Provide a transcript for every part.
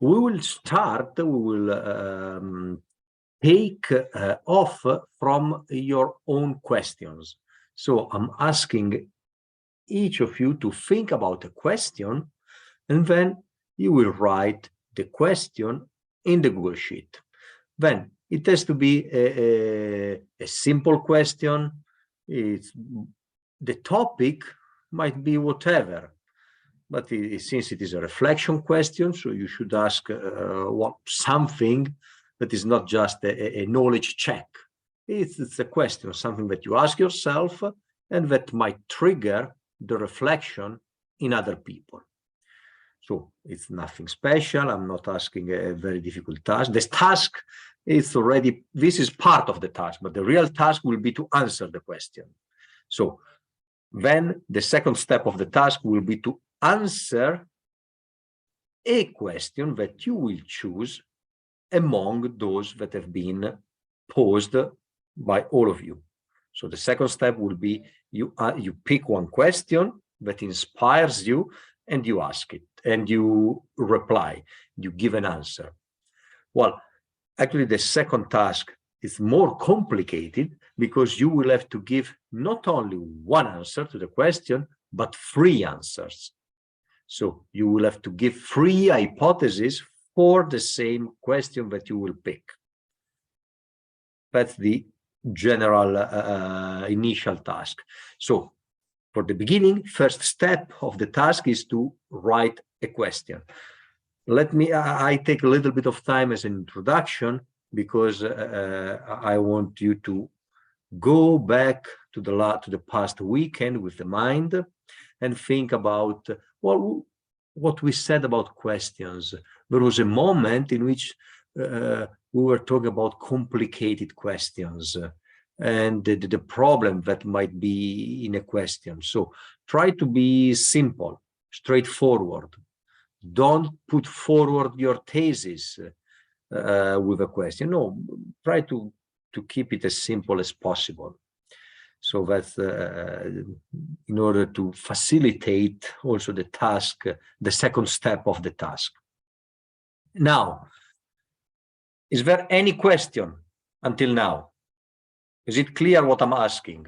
We will start, we will take off from your own questions. So I'm asking each of you to think about a question, and then you will write the question in the Google Sheet. Then it has to be a simple question. The topic might be whatever, but since it is a reflection question, so you should ask something that is not just a knowledge check. It's a question, something that you ask yourself and that might trigger the reflection in other people. So it's nothing special. I'm not asking a very difficult task. This task is already, this is part of the task, but the real task will be to answer the question. So then the second step of the task will be to answer a question that you will choose among those that have been posed by all of you. So the second step will be you pick one question that inspires you and you ask it and you reply, you give an answer. Well, actually the second task is more complicated because you will have to give not only one answer to the question, but 3 answers. So you will have to give 3 hypotheses for the same question that you will pick. That's the general initial task. So for the beginning, first step of the task is to write a question. I take a little bit of time as an introduction because I want you to go back to the past weekend with the mind and think about what we said about questions. There was a moment in which we were talking about complicated questions and the problem that might be in a question. So try to be simple, straightforward. Don't put forward your thesis with a question. No, try to keep it as simple as possible. So that's in order to facilitate also the task, the second step of the task. Now, is there any question until now? Is it clear what I'm asking?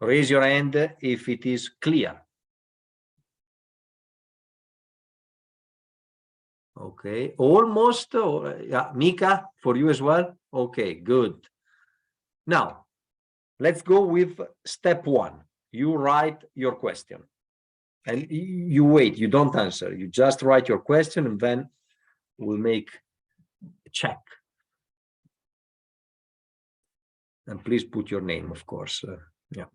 Raise your hand if it is clear. Okay, almost. Yeah, Mika, for you as well? Okay, good. Now, let's go with step 1. You write your question and you wait, you don't answer. You just write your question and then we'll make a check. And please put your name, of course. Yeah.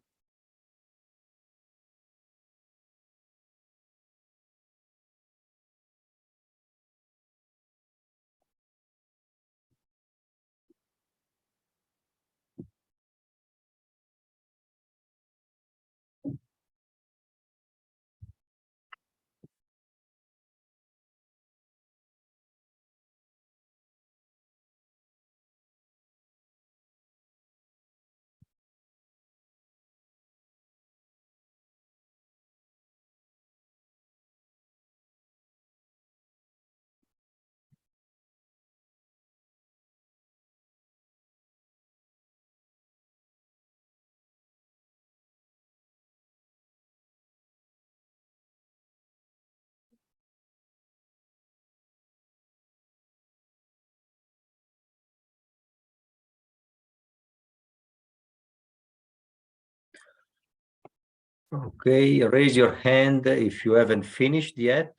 Okay, raise your hand if you haven't finished yet.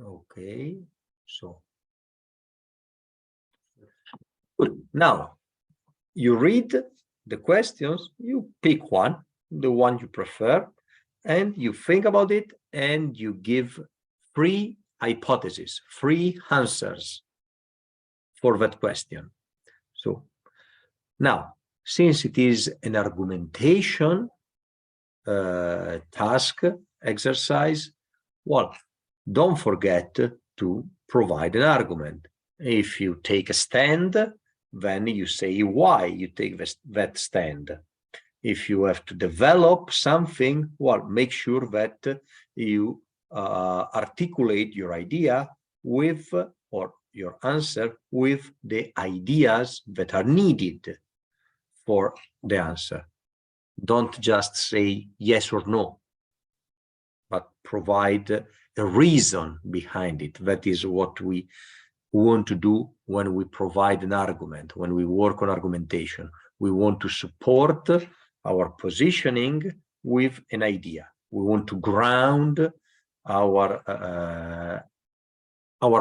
Okay, so good. Now you read the questions, you pick one, the one you prefer, and you think about it and you give 3 hypotheses, 3 answers for that question. So now, since it is an argumentation task, exercise, well, don't forget to provide an argument. If you take a stand, then you say why you take that stand. If you have to develop something, well, make sure that you articulate your idea with, or your answer with, the ideas that are needed for the answer. Don't just say yes or no, but provide a reason behind it. That is what we want to do when we provide an argument, when we work on argumentation. We want to support our positioning with an idea. We want to ground our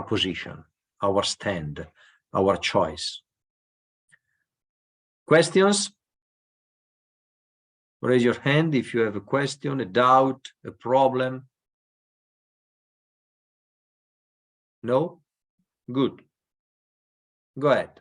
position, our stand, our choice. Questions? Raise your hand if you have a question, a doubt, a problem. No? Good. Go ahead.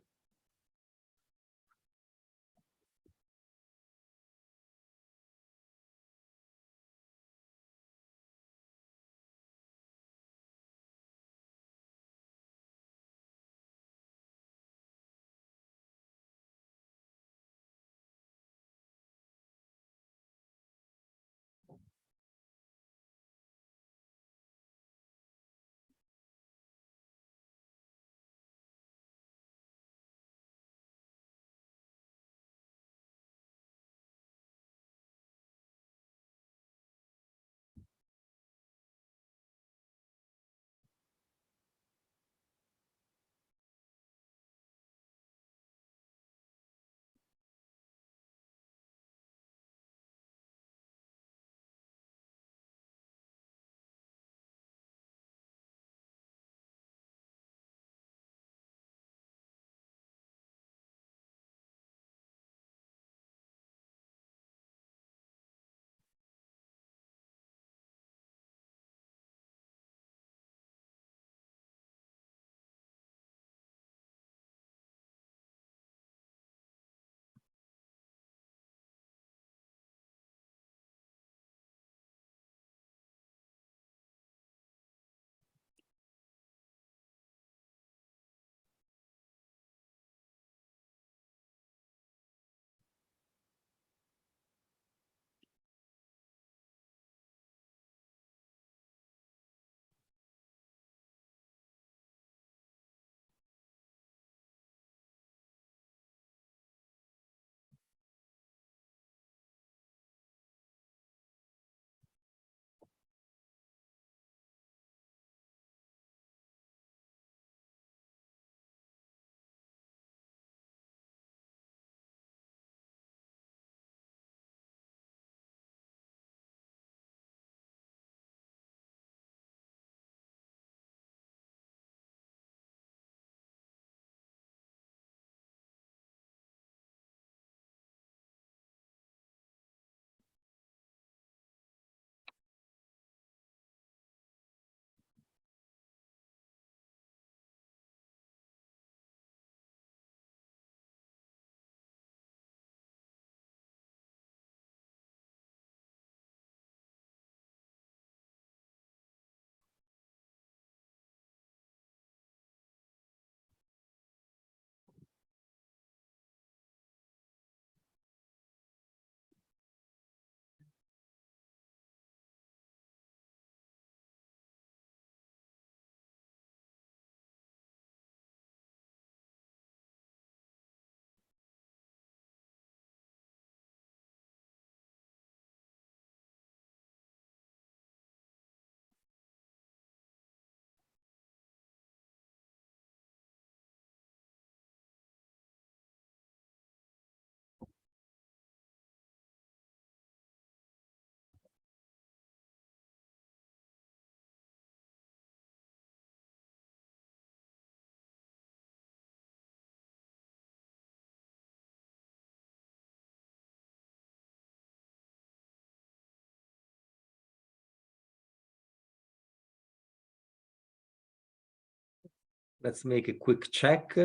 Let's make a quick check.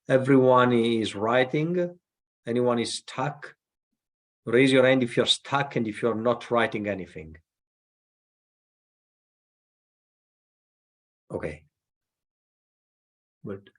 Everyone is writing. Anyone is stuck? Raise your hand if you're stuck and if you're not writing anything. Okay. Good.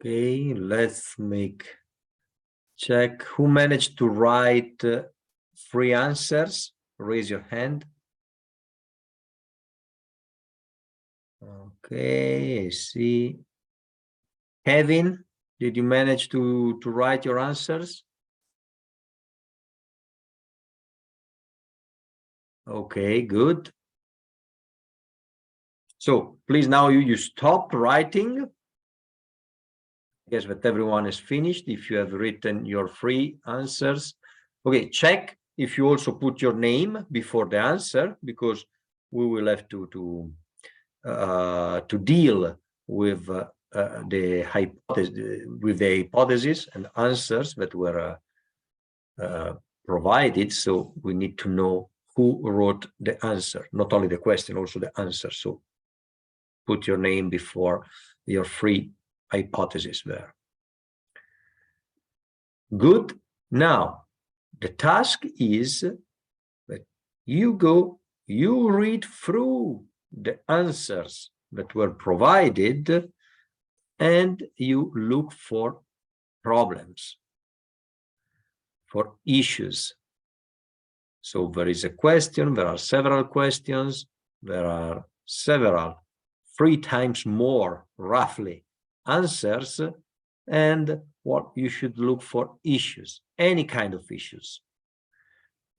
Okay, let's check who managed to write three answers. Raise your hand. Okay, I see. Kevin, did you manage to write your answers? Okay, good. So please now you stop writing. I guess that everyone is finished. If you have written your three answers, okay, check if you also put your name before the answer, because we will have to deal with the hypothesis and answers that were provided. So we need to know who wrote the answer, not only the question, also the answer. So put your name before your three hypotheses there. Good. Now, the task is that you read through the answers that were provided and you look for problems, for issues. So there is a question, there are several questions, there are several, 3 times more roughly answers, and what you should look for issues, any kind of issues.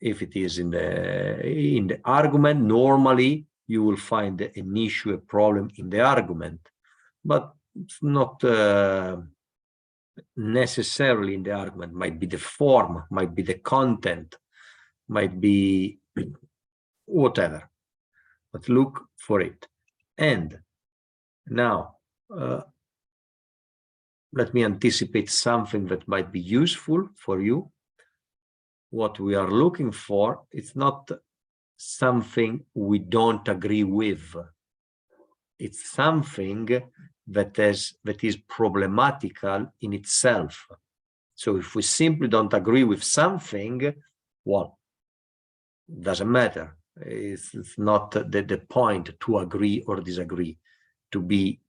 If it is in the argument, normally you will find an issue, a problem in the argument, but it's not necessarily in the argument. Might be the form, might be the content, might be whatever, but look for it. And now let me anticipate something that might be useful for you. What we are looking for, it's not something we don't agree with. It's something that is problematical in itself. So if we simply don't agree with something, well, doesn't matter. It's not the point to agree or disagree, to be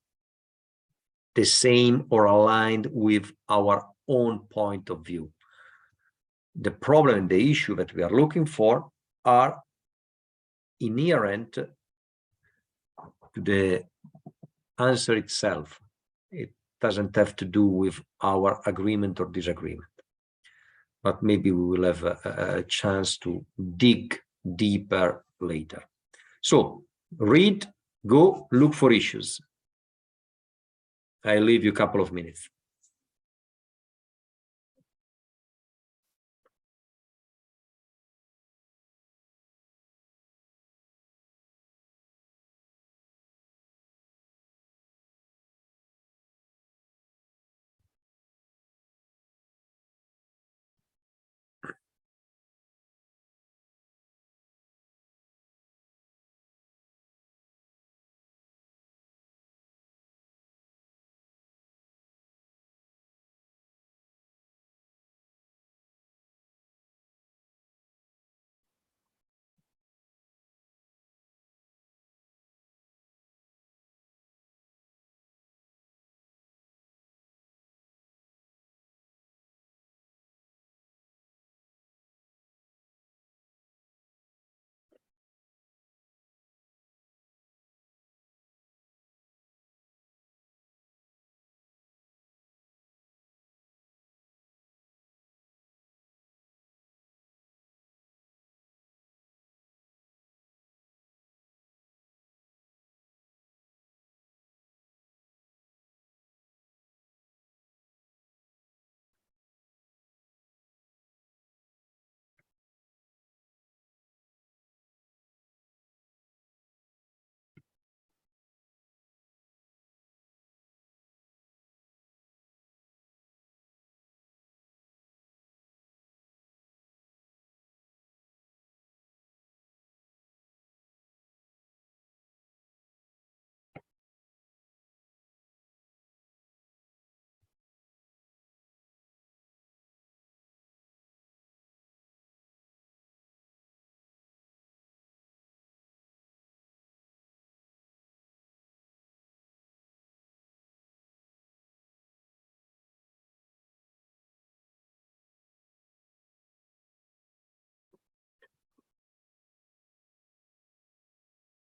the same or aligned with our own point of view. The problem, the issue that we are looking for are inherent to the answer itself. It doesn't have to do with our agreement or disagreement. But maybe we will have a chance to dig deeper later. So read, go look for issues. I leave you a couple of minutes.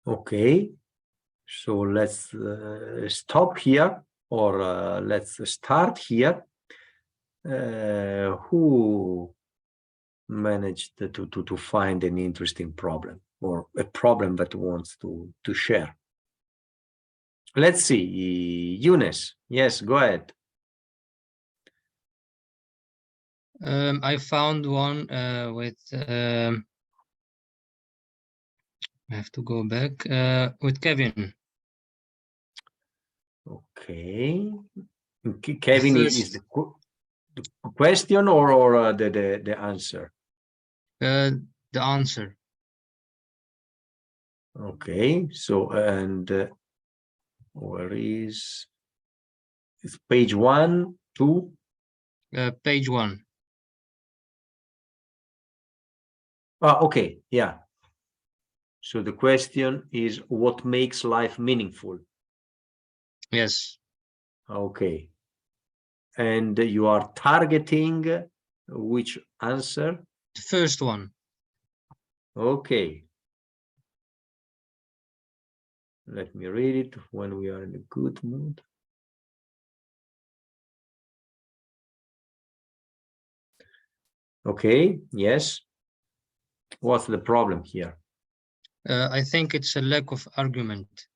Okay, so let's stop here, or let's start here. Who managed to find an interesting problem, or a problem that wants to share? Let's see, Eunice. Yes, go ahead. I found one with I have to go back with Kevin. Okay, Kevin, is First, the question or the answer? the answer. Okay, so and where is it's page 1, 2? Page 1. Okay, yeah. So the question is, what makes life meaningful? Yes. Okay. And you are targeting which answer? The first one. Okay. Let me read it when we are in a good mood. Okay, yes. What's the problem here? I think it's a lack of argument.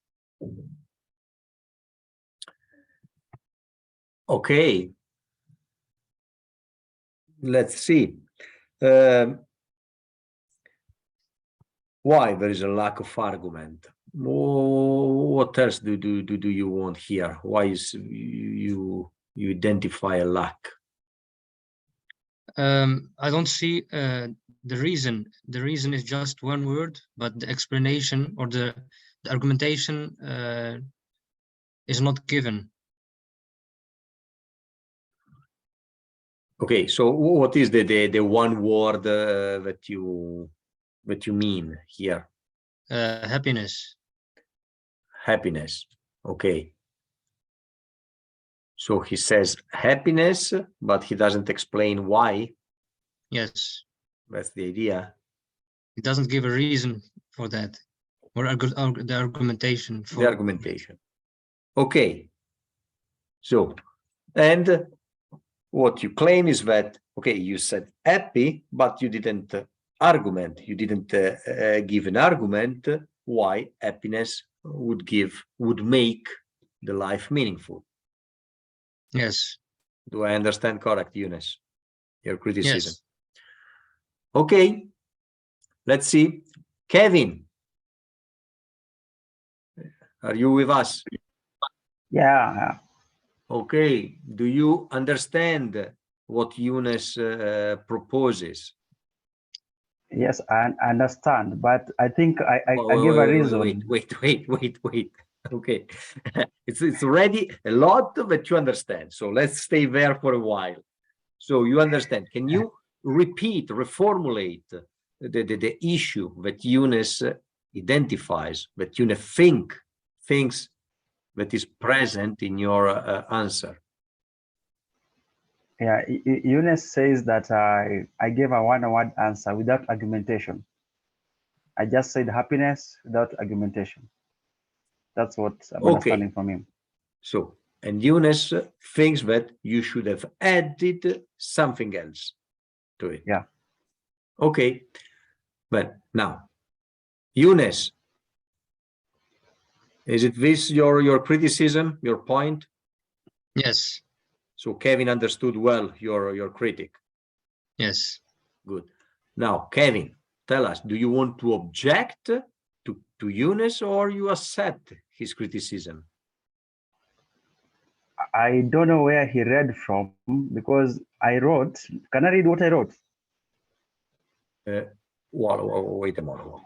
Okay. Let's see. Why there is a lack of argument? What else do you want here? Why is you identify a lack? I don't see the reason. The reason is just one word, but the explanation or the argumentation is not given. Okay, so what is the one word that you mean here? Happiness. Happiness. Okay. So he says happiness, but he doesn't explain why. Yes. That's the idea. It doesn't give a reason for that, or the argumentation for the argumentation. Okay. So, and what you claim is that, okay, you said happy, but you didn't argument. You didn't give an argument why happiness would make the life meaningful. Yes. Do I understand correct, Eunice? Your criticism. Yes. Okay. Let's see. Kevin, are you with us? Yeah. Okay. Do you understand what Eunice proposes? Yes, I understand, but I think I give a reason. Wait. Okay, it's already a lot that you understand. So let's stay there for a while. So you understand. Can you reformulate the issue that Eunice identifies, that Eunice thinks that is present in your answer? Yeah, Eunice says that I gave a one-word answer without argumentation. I just said happiness without argumentation. That's what I'm understanding from him. So, and Eunice thinks that you should have added something else to it. Yeah. Okay. But now, Eunice, is it this your criticism, your point? Yes. So Kevin understood well your critic. Yes. Good. Now, Kevin, tell us, do you want to object to Eunice, or you accept his criticism? I don't know where he read from, because I wrote. Can I read what I wrote? Wait a moment.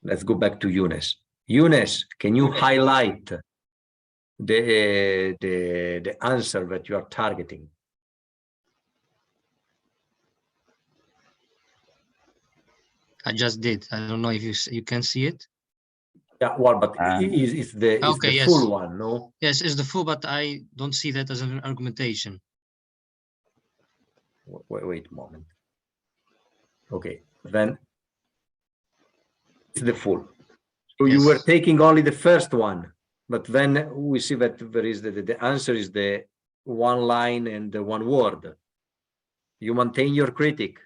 Let's go back to Eunice. Eunice, can you highlight the answer that you are targeting? I just did. I don't know if you can see it. Yeah, well, but it's the full one, no? Yes, it's the full, but I don't see that as an argumentation. Wait a moment. Okay, then it's the full. So you were Yes. taking only the first one, but then we see that there is the answer is the one line and the one word. You maintain your critic,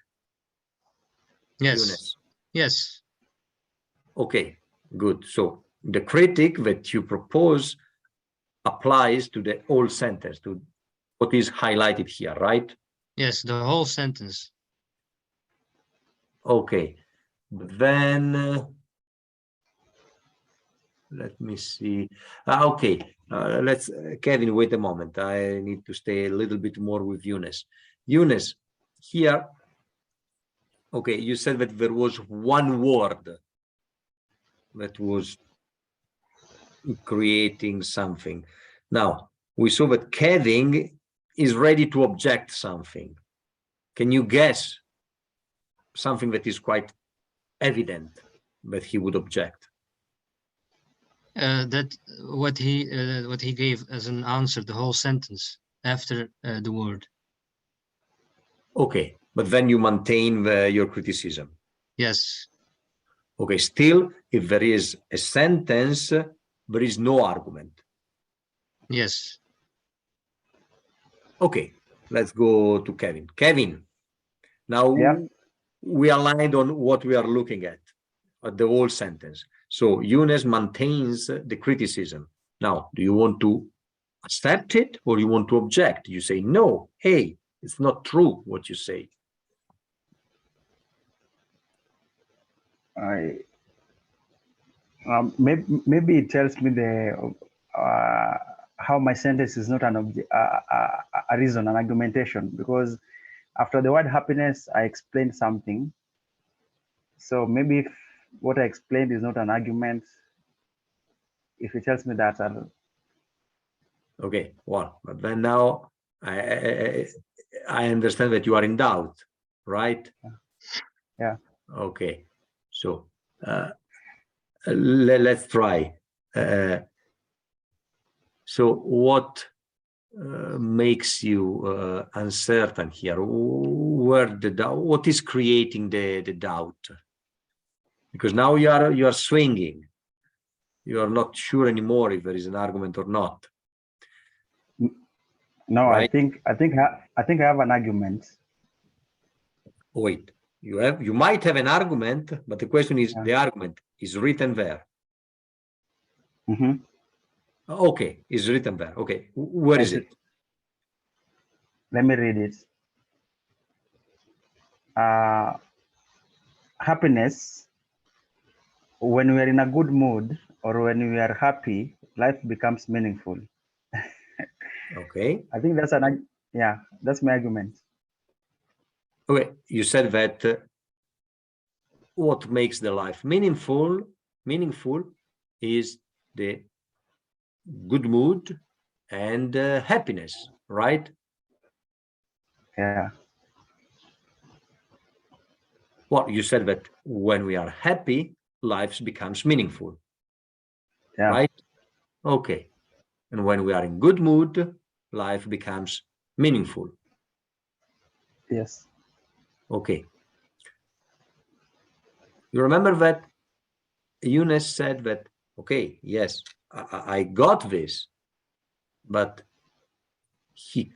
Yes. Yunus. Yes. Okay, good. So the critic that you propose applies to the whole sentence, to what is highlighted here, right? Yes. The whole sentence. Okay, then let me see. Okay, let's, Kevin, wait a moment. I need to stay a little bit more with Yunus. Yunus, here, okay, you said that there was one word that was creating something. Now, we saw that Kevin is ready to object something. Can you guess something that is quite evident that he would object? That what he gave as an answer, the whole sentence after the word. Okay, but then you maintain your criticism. Yes. Okay, still, if there is a sentence, there is no argument. Yes. Okay, let's go to Kevin. Kevin, now Yeah. we aligned on what we are looking at the whole sentence. So Yunus maintains the criticism. Now, do you want to accept it or you want to object? You say, no, hey, it's not true what you say. Maybe it tells me the how my sentence is not a reason, an argumentation, because after the word happiness, I explained something. So maybe if what I explained is not an argument, if it tells me that, Okay, well, but then now I understand that you are in doubt, right? yeah. Okay, so let's try. So what makes you uncertain here? Where the doubt? What is creating the doubt? Because now you are swinging. You are not sure anymore if there is an argument or not. No, right? I think I have an argument. Wait, you might have an argument, but the question is the argument is written there. Mm-hmm. Okay, is written there. Okay, where is it? Let me read it. Happiness, when we are in a good mood or when we are happy, life becomes meaningful. Okay. I think that's that's my argument. Okay, you said that what makes the life meaningful is the good mood and happiness, right? Yeah. Well, you said that when we are happy, life becomes meaningful, Yeah. right? Okay. And when we are in good mood, life becomes meaningful. Yes. Okay. You remember that Yunus said that, okay, yes, I got this, but he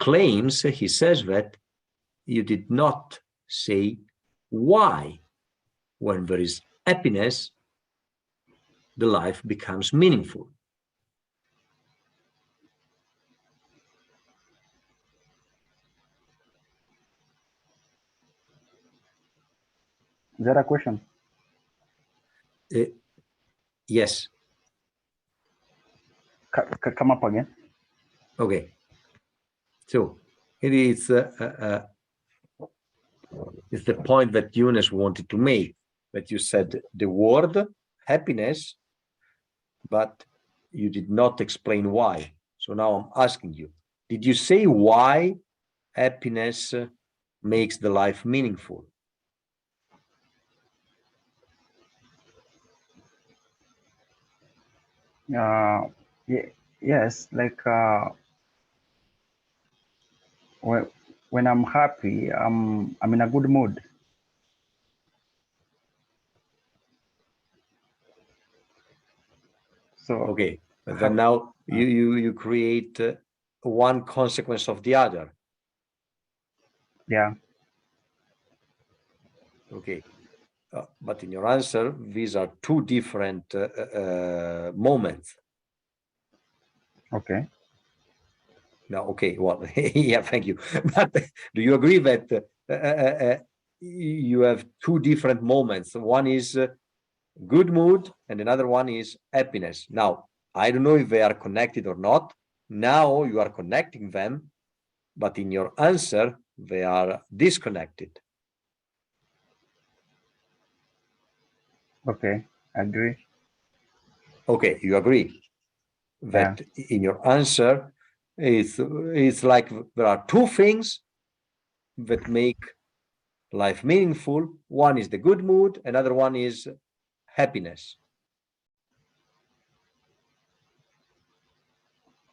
says that you did not say why. When there is happiness, the life becomes meaningful. Is that a question? Yes. Come up again. Okay. So it is it's the point that Yunus wanted to make, that you said the word happiness, but you did not explain why. So now I'm asking you, did you say why happiness makes the life meaningful? Yes, like when I'm happy, I'm in a good mood. So okay, but then now you create one consequence of the other. yeah, Okay, but in your answer, these are two different moments. okay. No, okay, well, yeah, thank you. But do you agree that you have two different moments? One is good mood and another one is happiness. Now, I don't know if they are connected or not. Now you are connecting them, but in your answer, they are disconnected. Okay, agree. Okay, you agree that in your answer, it's like there are two things that make life meaningful. One is the good mood, another one is happiness.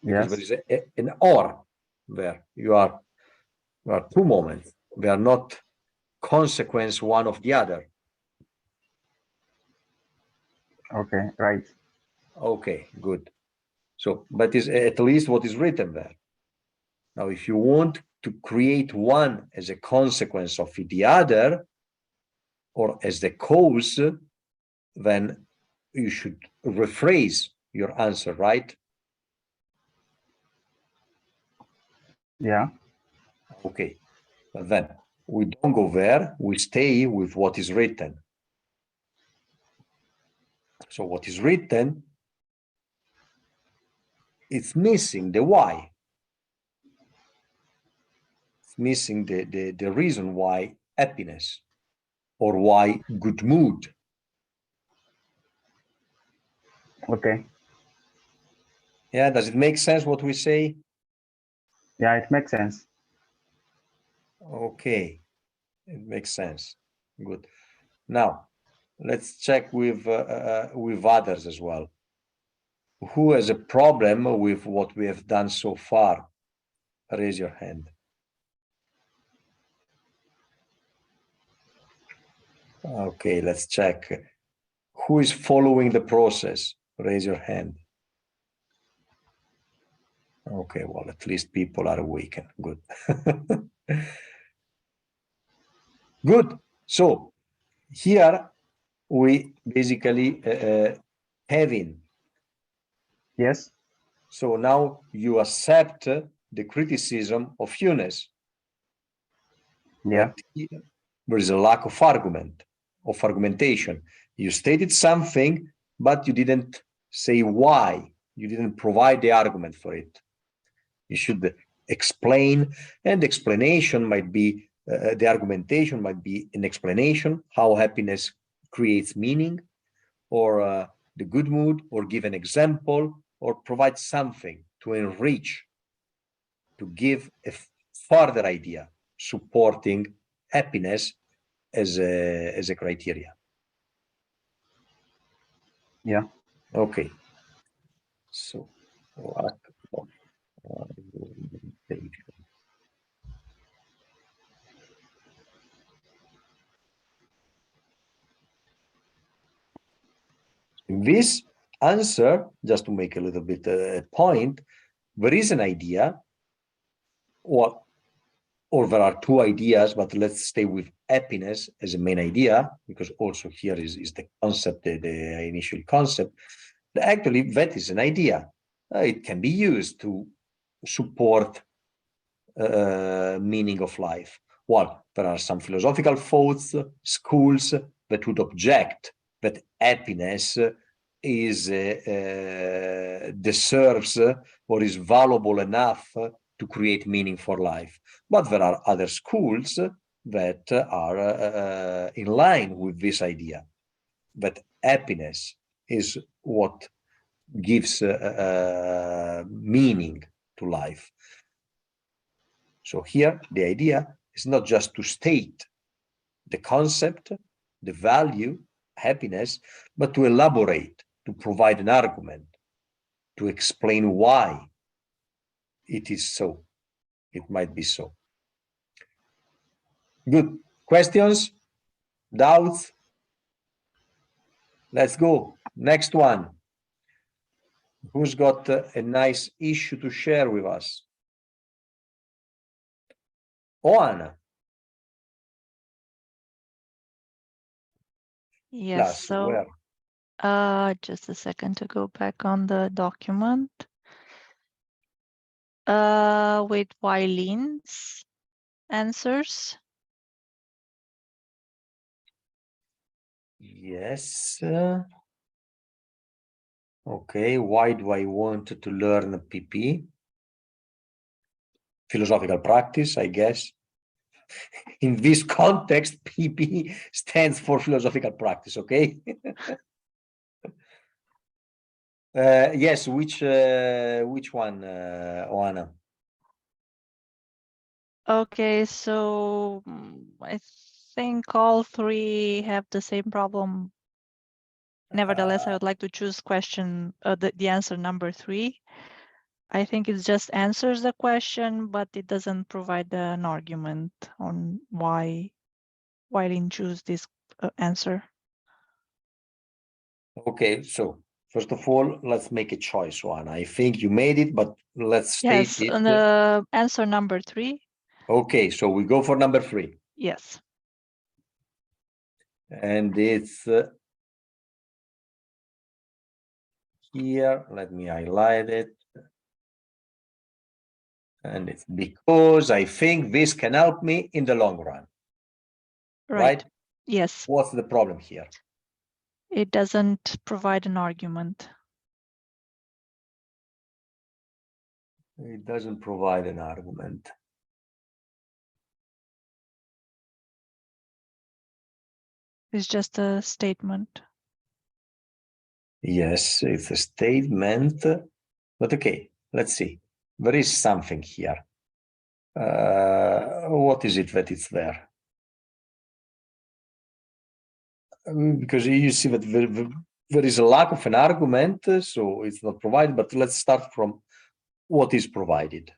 Because Yes. there is an or there. You are two moments. They are not consequence one of the other. Okay, right. Okay, good. So, but is at least what is written there. Now, if you want to create one as a consequence of the other, or as the cause, then you should rephrase your answer, right? Yeah. Okay, but then we don't go there, we stay with what is written. So what is written, it's missing the why. It's missing the reason why happiness or why good mood. Okay. Yeah, does it make sense what we say? Yeah, it makes sense. Okay, it makes sense. Good. Now, let's check with others as well. Who has a problem with what we have done so far? Raise your hand. Okay, let's check. Who is following the process? Raise your hand. Okay, well, at least people are awakened. Good. Good. So here we basically having. Yes. So now you accept the criticism of Eunice. Yeah. There is a lack of argumentation. You stated something, but you didn't say why. You didn't provide the argument for it. You should explain, and explanation might be the argumentation might be an explanation how happiness creates meaning, or the good mood, or give an example, or provide something to enrich, to give a further idea supporting happiness as a criteria. Yeah. Okay. So this answer, just to make a little bit point, there is an idea, or there are two ideas, but let's stay with happiness as a main idea, because also here is the concept, the initial concept. Actually, that is an idea. It can be used to support meaning of life. Well, there are some philosophical thoughts, schools that would object that happiness is deserves or is valuable enough to create meaning for life. But there are other schools that are in line with this idea, that happiness is what gives meaning to life. So here, the idea is not just to state the concept, the value, happiness, but to elaborate, to provide an argument, to explain why it is so. It might be so. Good. Questions? Doubts? Let's go. Next one. Who's got a nice issue to share with us? Oana. Yes, Plus, so where? just a second to go back on the document. With Wylene's answers. Yes. Okay, why do I want to learn PP? Philosophical practice, I guess. In this context, PP stands for philosophical practice, okay? Yes, which one, Oana? Okay, so I think all three have the same problem. Nevertheless, I would like to choose question the answer number 3. I think it just answers the question, but it doesn't provide an argument on why didn't choose this answer. Okay, so first of all, let's make a choice, Oana. I think you made it, but let's state Yes, it. and the answer number 3. Okay, so we go for number 3. Yes. And it's here. Let me highlight it. And it's because I think this can help me in the long run. Right? Yes. What's the problem here? It doesn't provide an argument. It doesn't provide an argument. It's just a statement. Yes, it's a statement, but okay, let's see. There is something here. What is it that it's there? Because you see that there is a lack of an argument, so it's not provided, but let's start from what is provided.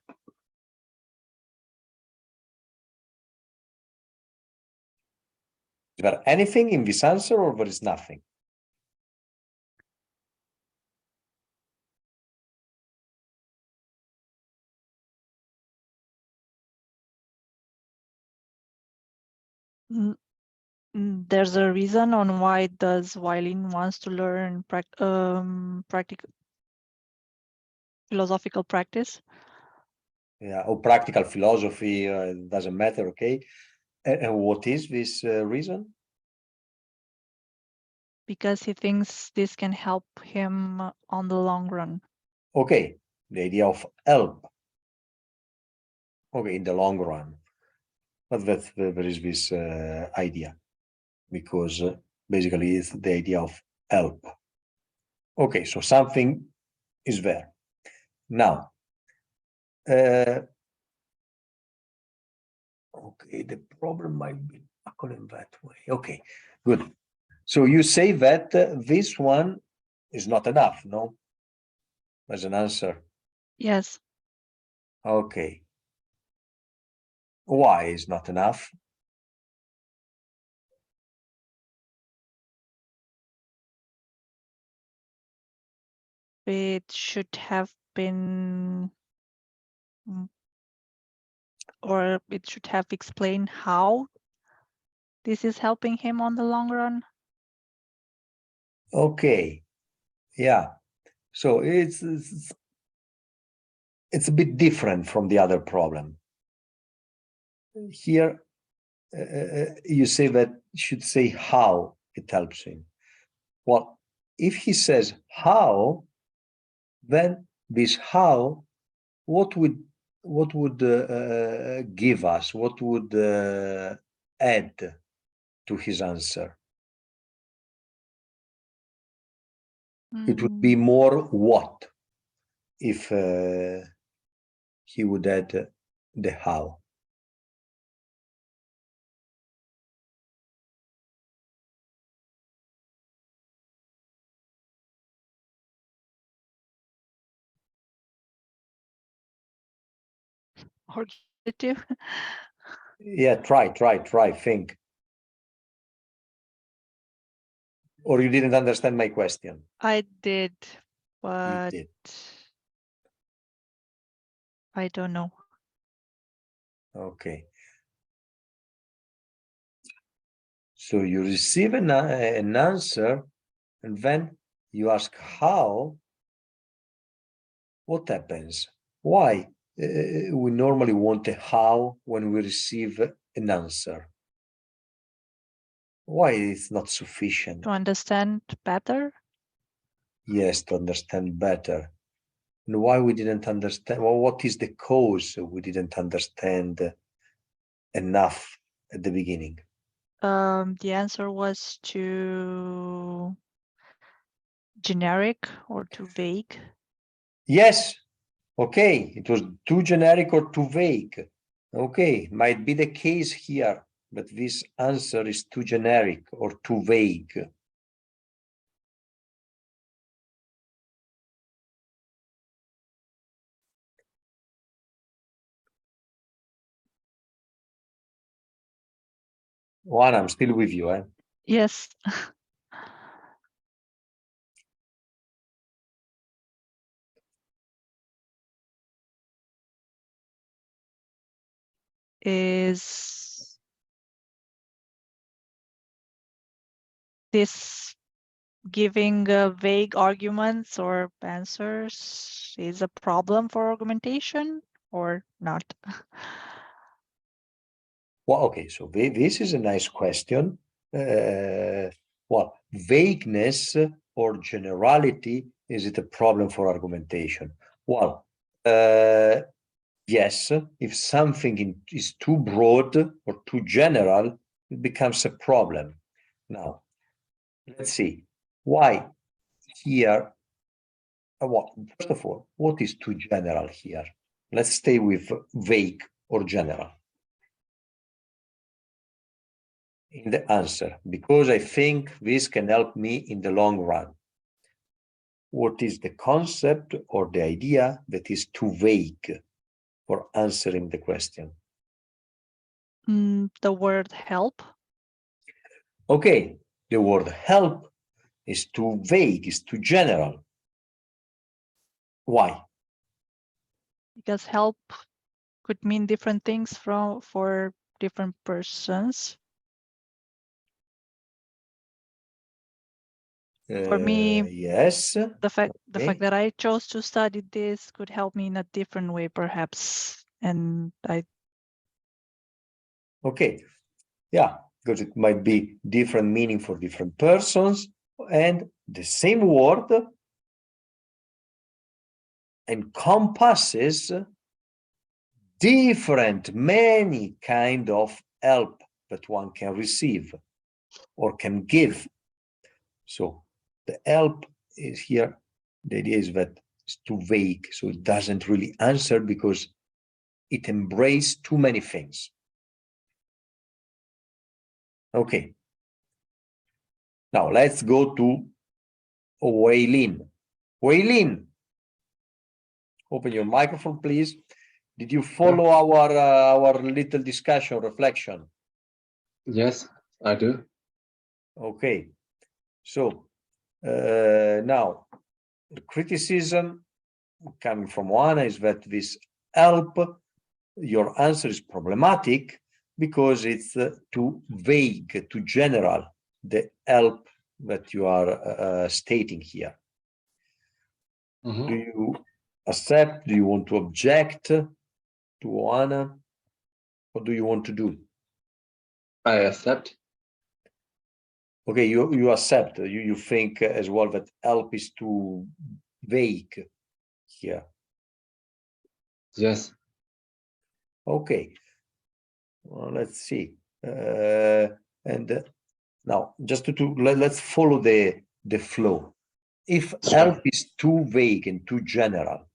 Is there anything in this answer or there is nothing? There's a reason on why does Wylene wants to learn practical philosophical practice. Yeah, or practical philosophy, doesn't matter, okay? And what is this reason? Because he thinks this can help him on the long run. Okay, the idea of help. Okay, in the long run. But there is this idea, because basically it's the idea of help. Okay, so something is there. Now, okay, the problem might be tackled in that way. Okay, good. So you say that this one is not enough, no? As an answer. Yes. Okay. Why is not enough? It should have been, or it should have explained how this is helping him on the long run. Okay, yeah. So it's a bit different from the other problem. Here, you say that should say how it helps him. Well, if he says how, then this how, what would give us? What would add to his answer? It would be more what if he would add the how. Argumentative. Yeah, try, think. Or you didn't understand my question? I did. but did. I don't know. Okay. So you receive an answer, and then you ask how. What happens? Why we normally want a how when we receive an answer? Why it's not sufficient? To understand better? Yes, to understand better. And why we didn't understand? Well, what is the cause we didn't understand enough at the beginning? The answer was too generic or too vague. Yes. Okay, it was too generic or too vague. Okay, might be the case here, but this answer is too generic or too vague. Juan, I'm still with you, eh? Yes. Is this giving vague arguments or answers is a problem for argumentation or not? Well, okay, so this is a nice question. Well, vagueness or generality, is it a problem for argumentation? Well, yes, if something is too broad or too general, it becomes a problem. Now, let's see, why here, well, first of all, what is too general here? Let's stay with vague or general in the answer, because I think this can help me in the long run. What is the concept or the idea that is too vague for answering the question? The word help. Okay, the word help is too vague, is too general. Why? Because help could mean different things for different persons. For me, yes. the fact Okay. that I chose to study this could help me in a different way, perhaps. And Okay. Yeah, because it might be different meaning for different persons, and the same word encompasses different, many kind of help that one can receive or can give. So the help is here, the idea is that it's too vague, so it doesn't really answer because it embraces too many things. Okay. Now let's go to Waylin. Waylin, open your microphone, please. Did you follow our little discussion, reflection? Yes, I do. Okay. So now the criticism coming from one is that this help, your answer is problematic because it's too vague, too general, the help that you are stating here. Mhm. Do you accept? Do you want to object to Anna? What do you want to do? I accept. Okay, you accept. You think as well that help is too vague here. Yes. Okay. Well, let's see. And now, just let's follow the flow. If help is too vague and too general,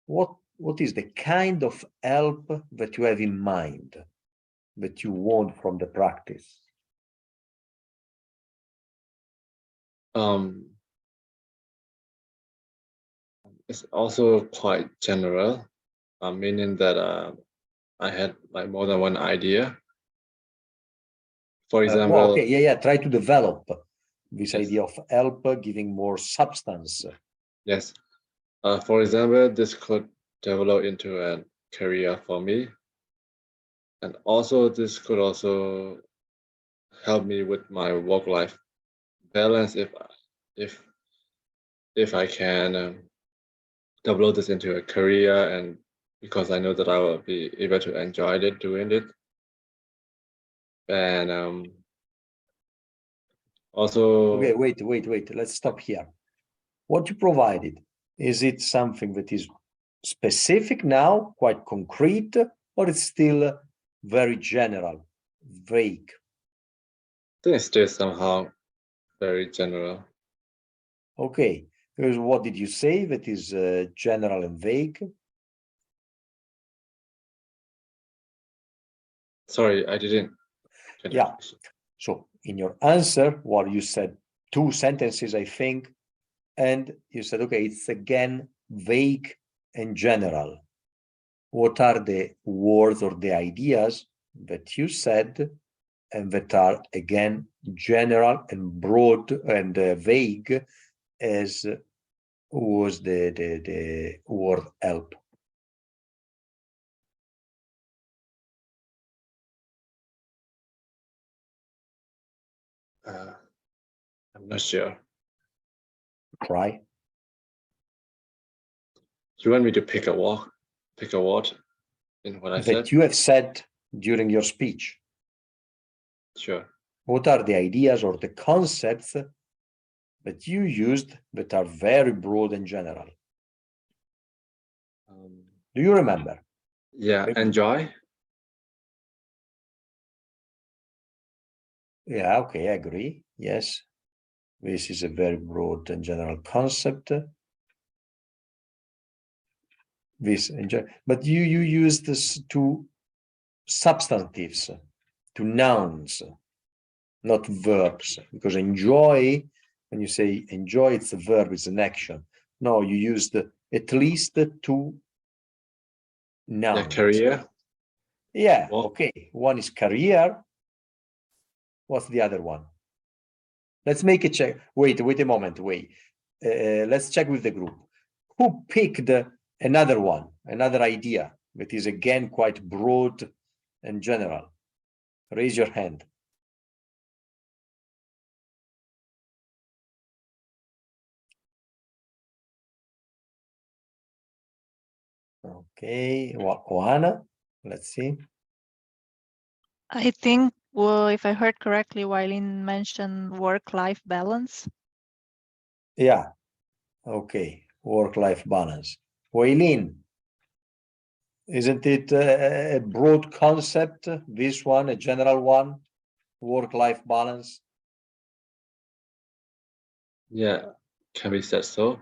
what is the kind of help that you have in mind that you want from the practice? It's also quite general, meaning that I had like more than one idea. For example, well, okay, yeah, try to develop this Yes. idea of help giving more substance. Yes. For example, this could develop into a career for me. And also this could also help me with my work-life balance if I can develop this into a career, and because I know that I will be able to enjoy it doing it. And also Okay, wait. Let's stop here. What you provided, is it something that is specific now, quite concrete, or it's still very general, vague? I think it's still somehow very general. Okay, because what did you say that is general and vague? Sorry, I didn't get Yeah. the question. So in your answer, well, you said 2 sentences, I think, and you said, okay, it's again vague and general. What are the words or the ideas that you said and that are again general and broad and vague, as was the word help? I'm not sure. Right? You want me to pick a word in what I said? That you have said during your speech. Sure. What are the ideas or the concepts that you used that are very broad and general? Do you remember? Yeah, Maybe- enjoy. Yeah, okay, I agree. Yes, this is a very broad and general concept. This enjoy, but you use this to substantives, to nouns, not verbs, because enjoy, when you say enjoy, it's a verb, it's an action. No, you used at least 2 nouns. Yeah, career. Yeah, Well- okay. One is career. What's the other one? Let's make a check. Wait a moment. Let's check with the group. Who picked another one, another idea that is again quite broad and general? Raise your hand. Okay, Ohana, let's see. I think, well, if I heard correctly, Wailin mentioned work-life balance. Yeah, okay, work-life balance. Wailin, isn't it a broad concept, this one, a general one, work-life balance? Yeah, can be said so.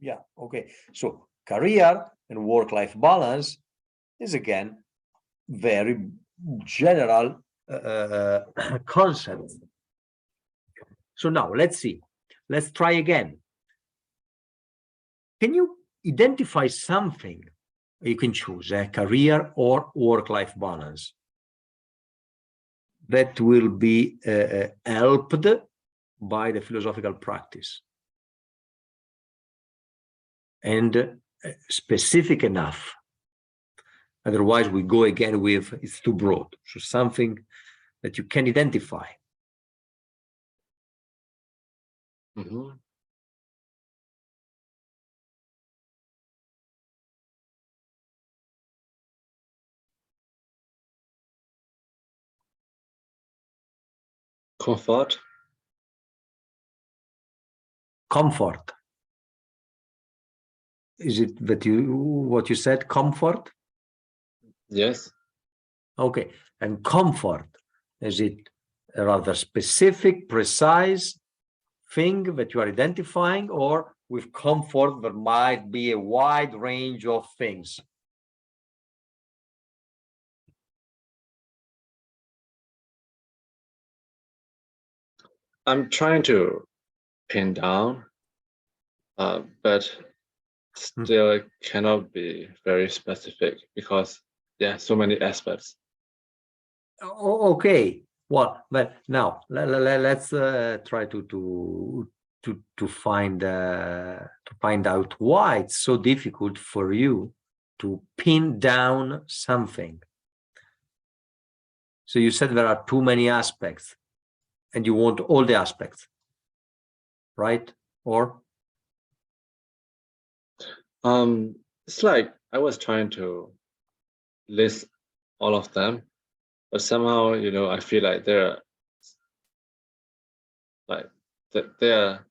Yeah, okay. So career and work-life balance is again very general concept. So now let's see. Let's try again. Can you identify something? You can choose a career or work-life balance that will be helped by the philosophical practice and specific enough. Otherwise, we go again with it's too broad. So something that you can identify. Mhm. Comfort. Comfort. Is it that what you said, comfort? Yes. Okay, and comfort, is it a rather specific, precise thing that you are identifying, or with comfort there might be a wide range of things? I'm trying to pin down, but still it cannot be very specific because there are so many aspects. Okay, Well, but now let's try to find out why it's so difficult for you to pin down something. So you said there are too many aspects, and you want all the aspects, right? Or it's like I was trying to list all of them, but somehow, you know, I feel like there are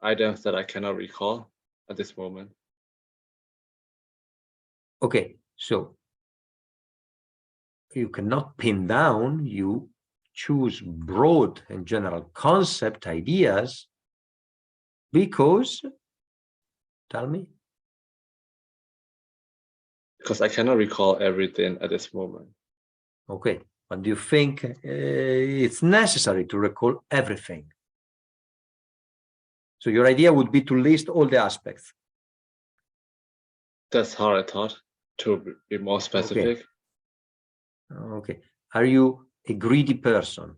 items that I cannot recall at this moment. okay, so you cannot pin down, you choose broad and general concept ideas because, tell me. Because I cannot recall everything at this moment. Okay, but do you think it's necessary to recall everything? So your idea would be to list all the aspects. That's how I thought, to be more specific. Okay. Are you a greedy person?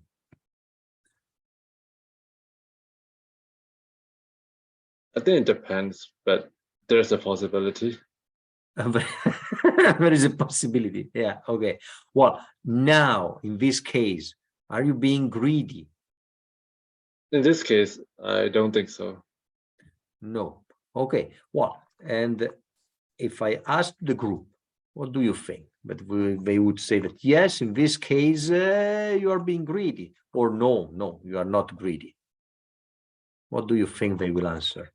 I think it depends, but there's a possibility. There is a possibility. Yeah. Okay. Well, now in this case, are you being greedy? In this case, I don't think so. No. Okay. Well, and if I ask the group, what do you think? But they would say that yes, in this case, you are being greedy, or no, no, you are not greedy. What do you think they will answer?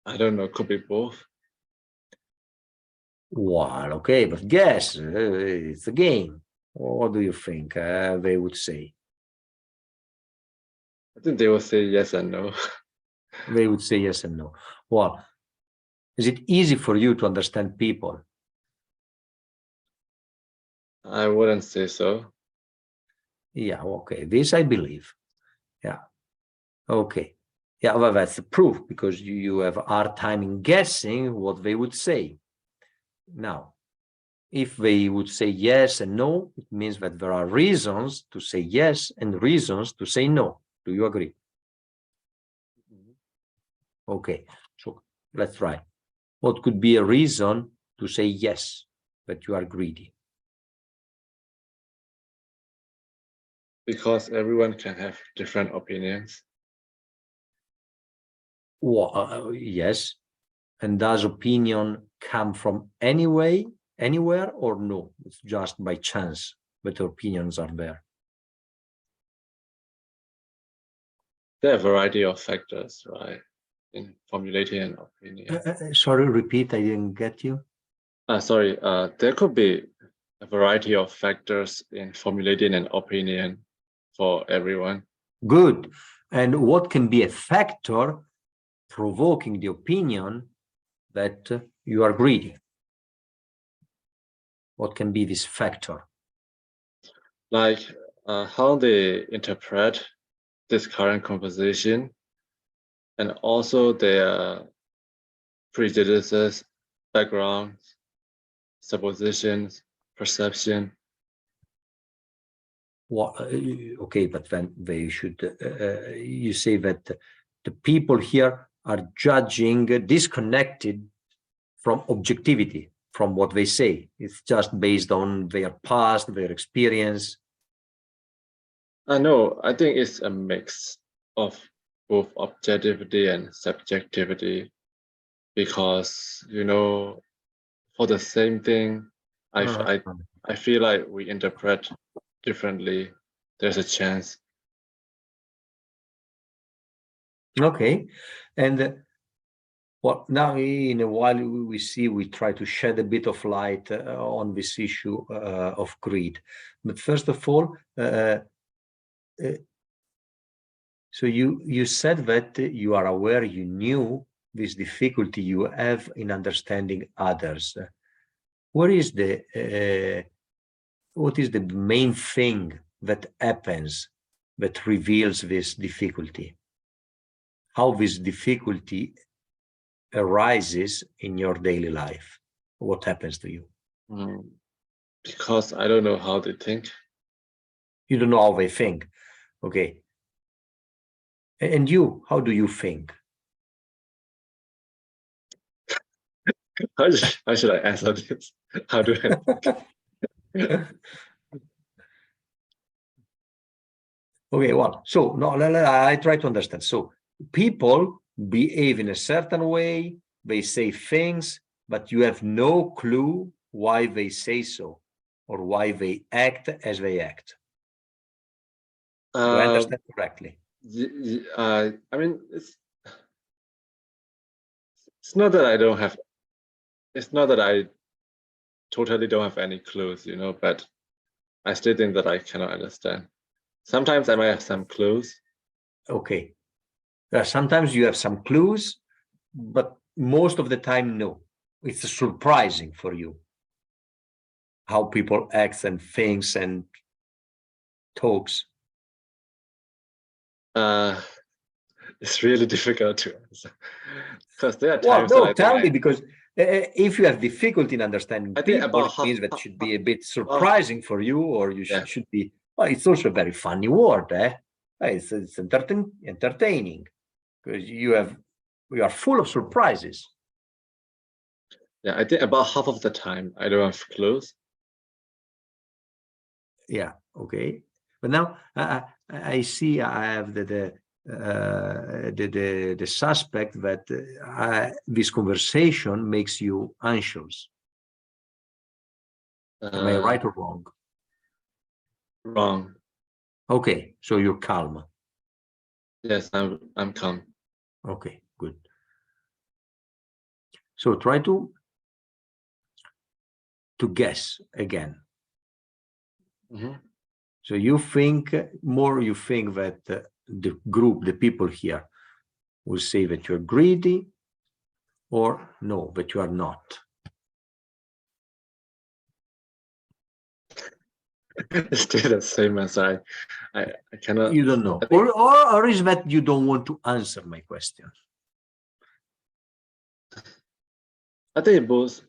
I don't know, could be both. Well, okay, but guess, it's a game. What do you think they would say? I think they will say yes and no. They would say yes and no. Well, is it easy for you to understand people? I wouldn't say so. Yeah, okay, this I believe. Yeah, okay. Yeah, well, that's the proof, because you have a hard time in guessing what they would say. Now, if they would say yes and no, it means that there are reasons to say yes and reasons to say no. Do you agree? Okay, so let's try. What could be a reason to say yes, that you are greedy? Because everyone can have different opinions. Well, yes. And does opinion come from anywhere, or no? It's just by chance that opinions are there. There are a variety of factors, right, in formulating an opinion. Sorry, repeat, I didn't get you. Sorry, there could be a variety of factors in formulating an opinion for everyone. Good. And what can be a factor provoking the opinion that you are greedy? What can be this factor? Like how they interpret this current conversation, and also their prejudices, backgrounds, suppositions, perception. Well, okay, but then they should, you say that the people here are judging disconnected from objectivity, from what they say. It's just based on their past, their experience. No, I think it's a mix of both objectivity and subjectivity, because, you know, for the same thing, I feel like we interpret differently. There's a chance. Okay, and well, now in a while we try to shed a bit of light on this issue of greed. But first of all, so you said that you are aware, you knew this difficulty you have in understanding others. What is the main thing that happens that reveals this difficulty? How this difficulty arises in your daily life? What happens to you? Because I don't know how they think. You don't know how they think. Okay. And you, how do you think? How should I answer this? How do I? Okay, well, so no, I try to understand. So people behave in a certain way, they say things, but you have no clue why they say so or why they act as they act. Do I understand correctly? I mean, it's not that I don't have. It's not that I totally don't have any clues, you know, but I still think that I cannot understand. Sometimes I might have some clues. Okay. Sometimes you have some clues, but most of the time, no. It's surprising for you how people act and thinks and talks. It's really difficult to answer because there are Well, times no, that I tell think me, because if you have difficulty in understanding I think people, about it means that should be a bit surprising for you, or you Yeah. should be. Well, it's also a very funny word, eh? It's entertaining because you are full of surprises. Yeah, I think about half of the time I don't have clues. Yeah, okay. But now I see I have the suspect that this conversation makes you anxious. Am I right or wrong? Wrong. Okay, so you're calm. Yes, I'm calm. Okay, good. So try to guess again. Mhm. So you think that the group, the people here, will say that you're greedy, or no, that you are not. It's still the same as I cannot. You don't know, I think, or is that you don't want to answer my question? I think both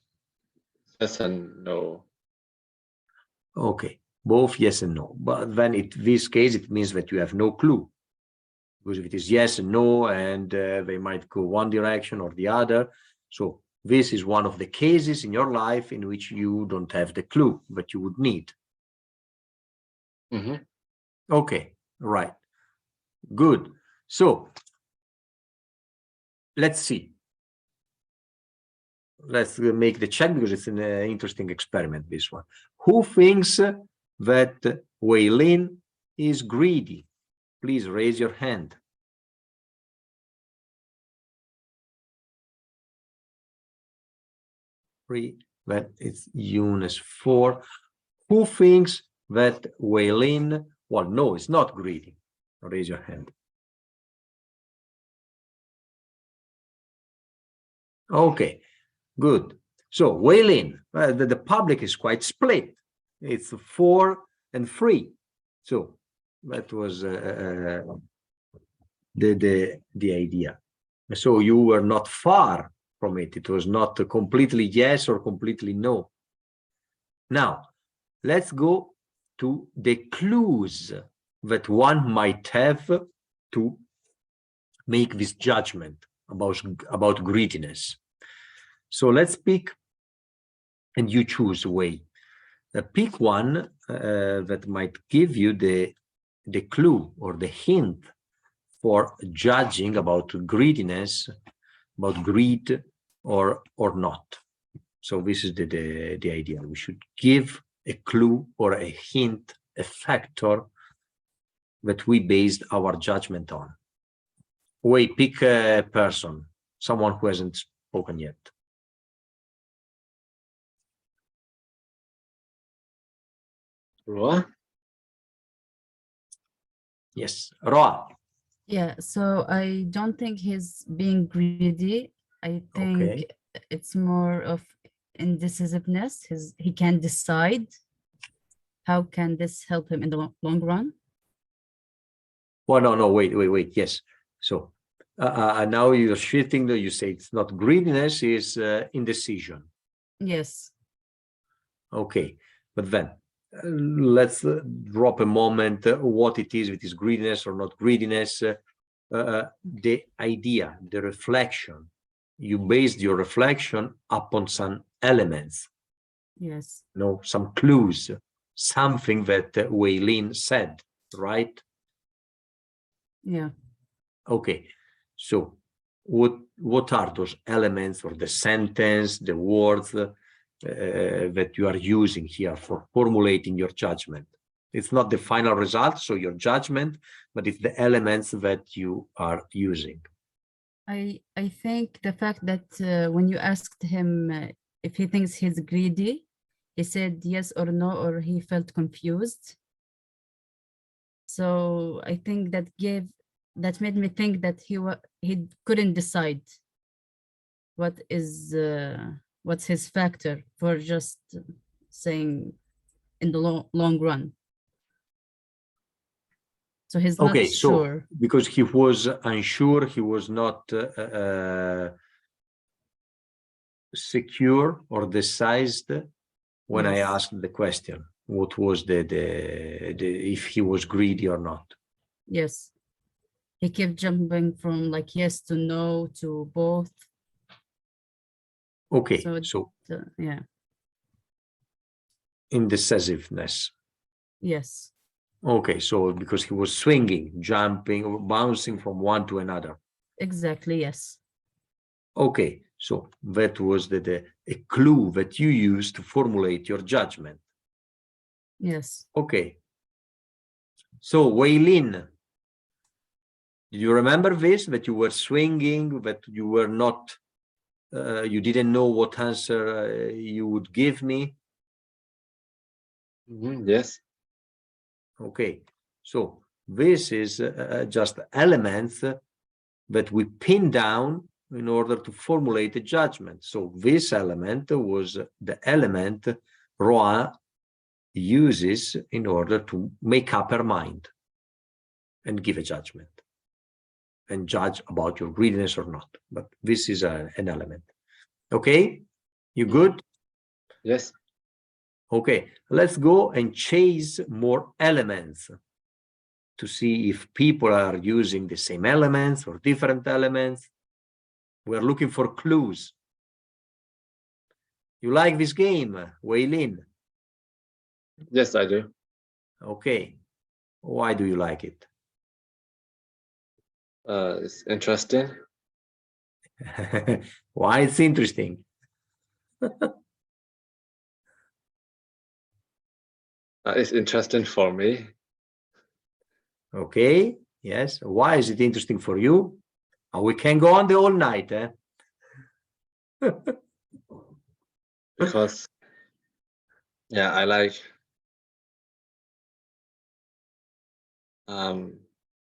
yes and no. Okay, both yes and no. But then in this case, it means that you have no clue. Because if it is yes and no, and they might go one direction or the other. So this is one of the cases in your life in which you don't have the clue that you would need. Mhm. Okay, right. Good. So let's see. Let's make the check because it's an interesting experiment, this one. Who thinks that Wei Lin is greedy? Please raise your hand. Three, that it's Eunice. 4. Who thinks that Wei Lin, well, no, it's not greedy. Raise your hand. Okay, good. So Wei Lin, the public is quite split. It's 4 and 3. So that was the idea. So you were not far from it. It was not completely yes or completely no. Now, let's go to the clues that one might have to make this judgment about greediness. So let's pick, and you choose a way. Pick one that might give you the clue or the hint for judging about greediness, about greed, or not. So this is the idea. We should give a clue or a hint, a factor that we based our judgment on. Wait, pick a person, someone who hasn't spoken yet. Roa? Yes, Roa. Yeah, so I don't think he's being greedy. I think Okay. it's more of indecisiveness. He can't decide. How can this help him in the long run? Well, no, wait. Yes. So now you're shifting. You say it's not greediness, is indecision. Yes. Okay, but then let's drop a moment what it is, if it is greediness or not greediness. The idea, the reflection, you based your reflection upon some elements, Yes. some clues, something that Wei Lin said, right? Yeah. Okay, so what are those elements or the sentence, the words that you are using here for formulating your judgment? It's not the final result, so your judgment, but it's the elements that you are using. I think the fact that when you asked him if he thinks he's greedy, he said yes or no, or he felt confused. So I think that made me think that he couldn't decide what's his factor for just saying in the long run. So he's not Okay, sure. so because he was unsure, he was not secure or decisive when I Yes. asked the question, what was the if he was greedy or not. Yes. He kept jumping from like yes to no to both. Okay, So yeah. Indecisiveness. Yes. Okay, so because he was swinging, jumping, or bouncing from one to another. Exactly, yes. Okay, so that was a clue that you used to formulate your judgment. Yes. Okay. So Wei Lin, do you remember this, that you were swinging, that you were not, you didn't know what answer you would give me? Yes. Okay, so this is just elements that we pin down in order to formulate a judgment. So this element was the element Roa uses in order to make up her mind and give a judgment and judge about your greediness or not. But this is an element. Okay, you good? Yes. Okay, let's go and chase more elements to see if people are using the same elements or different elements. We're looking for clues. You like this game, Wei Lin? Yes, I do. Okay. Why do you like it? It's interesting. Why it's interesting? It's interesting for me. Okay. Yes. Why is it interesting for you? We can go on the whole night, eh? Because yeah, I like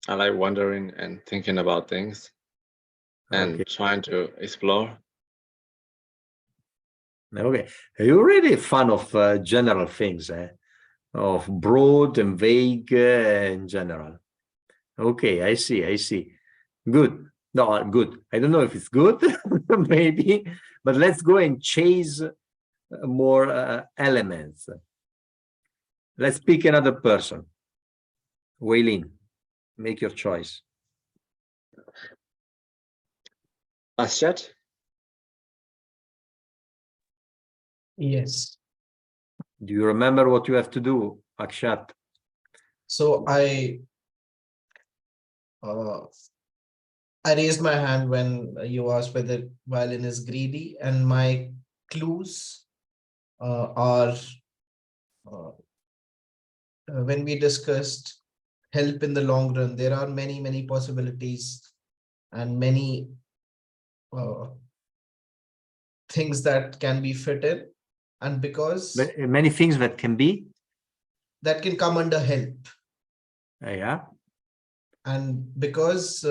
wondering and thinking about things and Okay. trying to explore. Okay. You're really a fan of general things, eh? Of broad and vague in general. Okay, I see. I see. Good. No, good. I don't know if it's good, maybe, but let's go and chase more elements. Let's pick another person. Wei Lin, make your choice. Ashat? Yes. Do you remember what you have to do, Akshat? So I raised my hand when you asked whether violin is greedy, and my clues are when we discussed help in the long run, there are many possibilities and many things that can be fit in, and because Many things that can be. that can come under help, Yeah. and because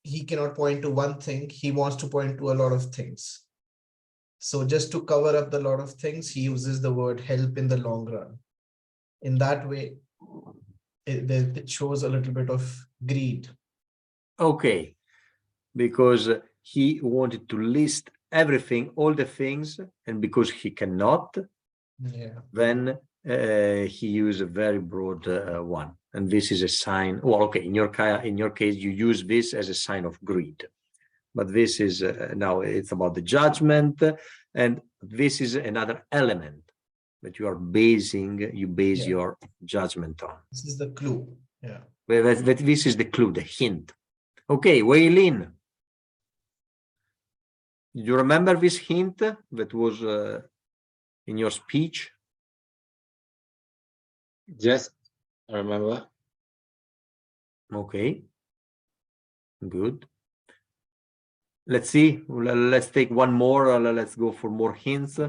he cannot point to one thing, he wants to point to a lot of things. So just to cover up the lot of things, he uses the word help in the long run. In that way, it shows a little bit of greed. Okay. Because he wanted to list everything, all the things, and because he cannot, Yeah. then he used a very broad one, and this is a sign. Well, okay, in your case, you use this as a sign of greed, but this is now it's about the judgment, and this is another element that you base Yeah. your judgment on. This is the clue. Yeah. This is the clue, the hint. Okay, Waylin, do you remember this hint that was in your speech? Yes, I remember. Okay, good. Let's see. Let's take one more. Let's go for more hints.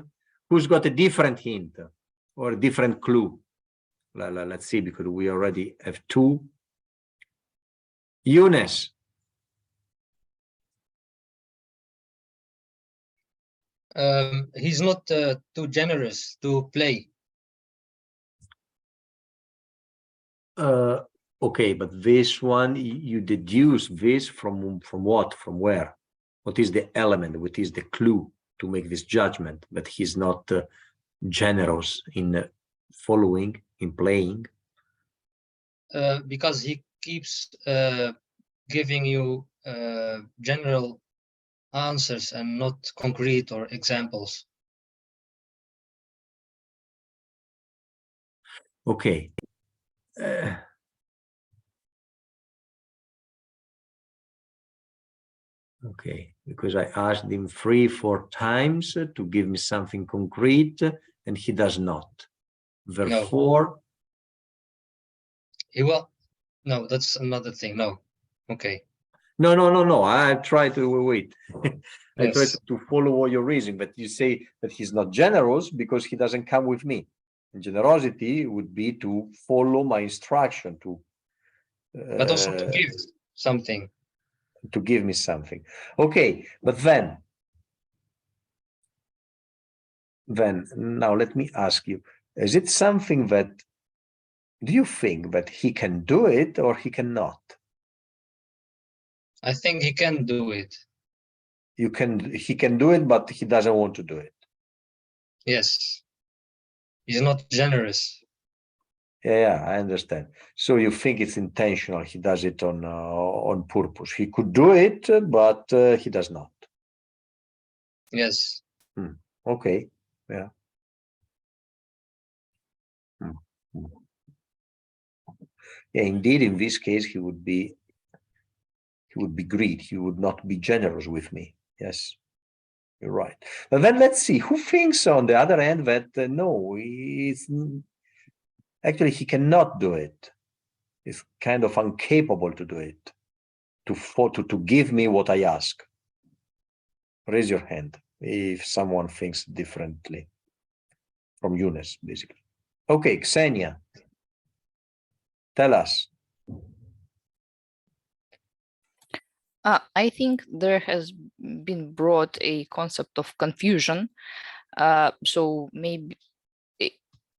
Who's got a different hint or a different clue? Let's see, because we already have two. Eunice. He's not too generous to play. Okay, but this one, you deduce this from what? From where? What is the element? What is the clue to make this judgment that he's not generous in following, in playing? Because he keeps giving you general answers and not concrete or examples. Okay. Okay, because I asked him 3-4 times to give me something concrete, and he does not. Therefore, He will. No, that's another thing. No. Okay. no. I try to wait. I try Yes. to follow all your reasoning, but you say that he's not generous because he doesn't come with me. And generosity would be to follow my instruction, But also to give something. to give me something. Okay, but then now let me ask you, is it something that, do you think that he can do it or he cannot? I think he can do it. He can do it, but he doesn't want to do it. Yes. He's not generous. Yeah, I understand. So you think it's intentional? He does it on purpose. He could do it, but he does not. Yes. Okay. Yeah. Yeah. Indeed, in this case, he would be greedy. He would not be generous with me. Yes, you're right. But then let's see who thinks on the other end that no, actually he cannot do it. He's kind of incapable to do it. To give me what I ask. Raise your hand if someone thinks differently from Eunice, basically. Okay, Xenia, tell us. I think there has been brought a concept of confusion. So maybe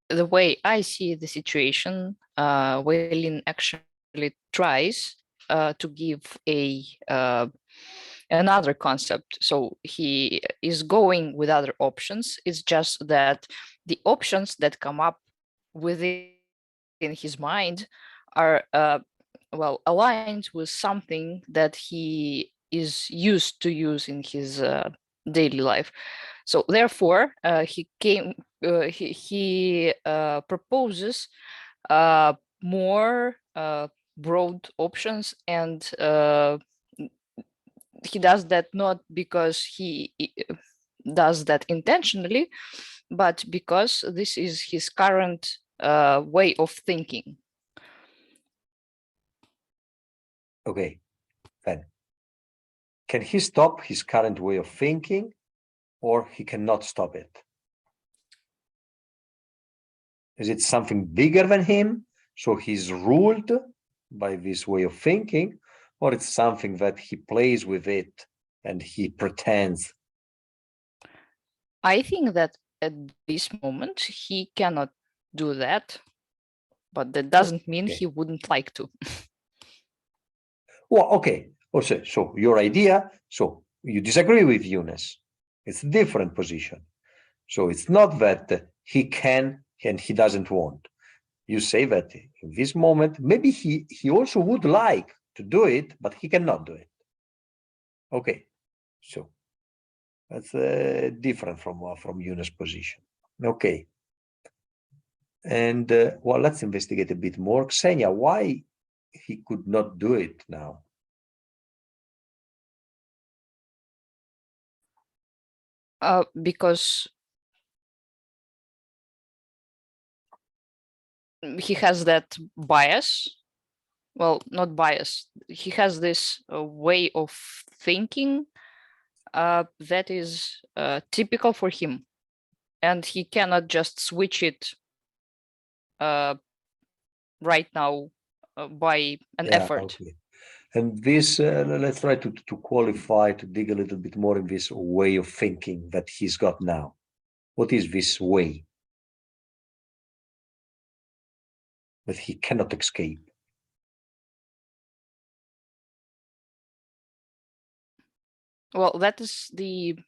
the way I see the situation, Waylin actually tries to give another concept. So he is going with other options. It's just that the options that come up within his mind are well aligned with something that he is used to use in his daily life. So therefore, he proposes more broad options, and he does that not because he does that intentionally, but because this is his current way of thinking. Okay, then can he stop his current way of thinking, or he cannot stop it? Is it something bigger than him, so he's ruled by this way of thinking, or it's something that he plays with it and he pretends? I think that at this moment he cannot do that, but that doesn't mean he wouldn't like to. Well, okay. So your idea, so you disagree with Eunice. It's a different position. So it's not that he can and he doesn't want. You say that in this moment, maybe he also would like to do it, but he cannot do it. Okay, so that's different from Yunus' position. Okay. And well, let's investigate a bit more. Ksenia, why he could not do it now? Because he has that bias. Well, not bias. He has this way of thinking that is typical for him, and he cannot just switch it right now by an effort. Okay. And this, let's try to qualify, to dig a little bit more in this way of thinking that he's got now. What is this way that he cannot escape? Well, that is the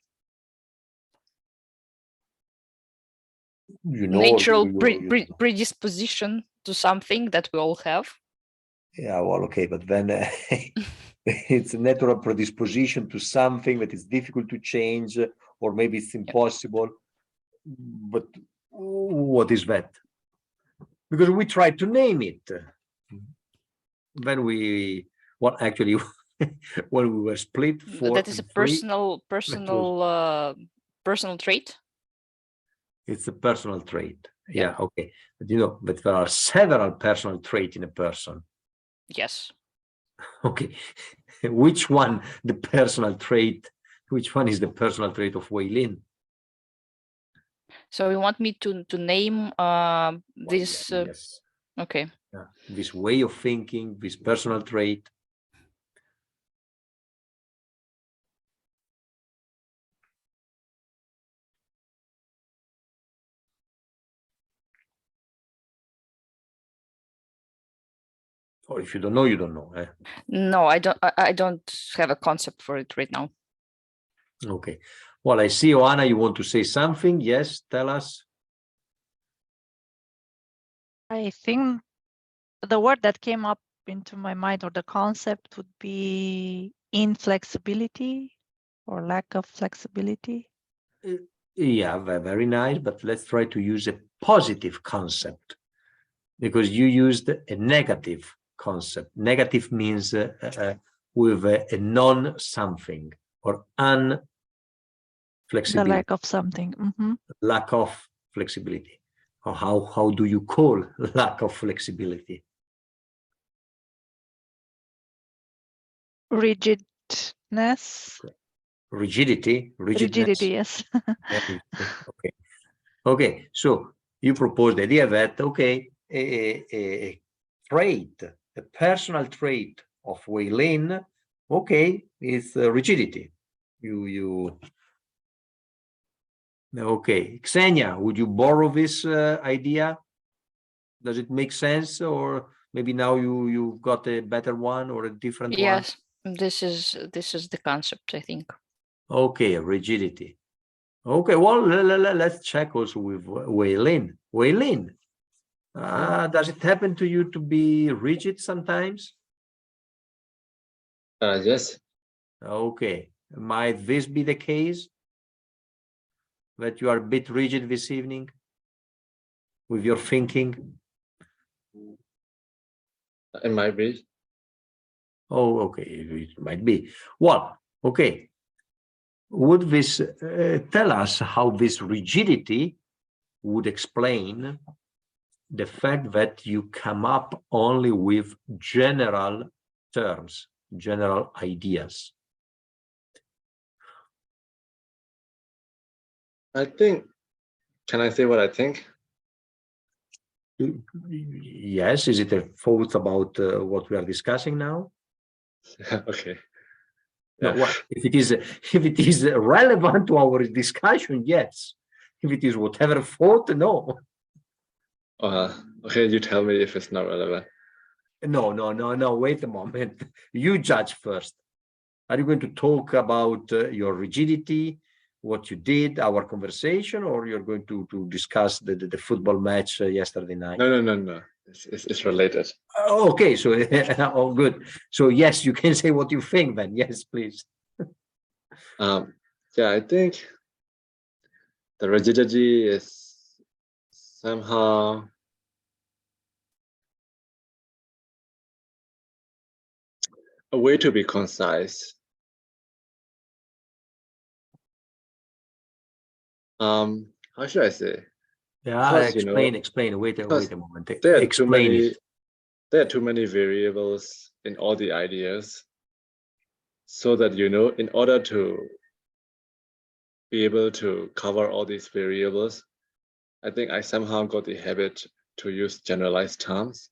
natural predisposition to something that we all have. Yeah, well, okay, but then it's a natural predisposition to something that is difficult to change, or maybe it's impossible. But what is that? Because we tried to name it. Then well, actually, when we were split, that is a personal trait. It's a personal trait. Yeah, okay. But but there are several personal traits in a person. Yes. Okay. Which one is the personal trait of Wei Lin? So you want me to name this? Yes. Okay. Yeah. This way of thinking, this personal trait. Or if you don't know, you don't know. Eh? No, I don't. I don't have a concept for it right now. Okay. Well, I see, Joanna, you want to say something? Yes, tell us. I think the word that came up into my mind, or the concept, would be inflexibility or lack of flexibility. Yeah, very nice, but let's try to use a positive concept, because you used a negative concept. Negative means with a non-something or unflexibility. The lack of something. Mm-hmm. Lack of flexibility. Or how do you call lack of flexibility? Rigidness. Rigidity. Rigidity, yes. Okay. Okay, so you propose the idea that, okay, a trait, a personal trait of Wei Lin, okay, is rigidity. Okay, Ksenia, would you borrow this idea? Does it make sense, or maybe now you've got a better one or a different one? Yes, this is the concept, I think. Okay, rigidity. Okay, well, let's check also with Wei Lin. Wei Lin, does it happen to you to be rigid sometimes? Yes. Okay, might this be the case? That you are a bit rigid this evening with your thinking? It might be. Oh, okay, it might be. Well, okay. Would this tell us how this rigidity would explain the fact that you come up only with general terms, general ideas? I think, can I say what I think? Yes, is it a thought about what we are discussing now? Okay. No, well, if it is relevant to our discussion, yes. If it is whatever thought, no. Okay, you tell me if it's not relevant. No. Wait a moment. You judge first. Are you going to talk about your rigidity, what you did, our conversation, or you're going to discuss the football match yesterday night? No. It's related. Oh, okay, so oh, good. So yes, you can say what you think then. Yes, please. Yeah, I think the rigidity is somehow a way to be concise. How should I say? Yeah, Because, you know, explain. Wait a because moment. there are Explain it. there are too many variables in all the ideas, so that, you know, in order to be able to cover all these variables, I think I somehow got the habit to use generalized terms.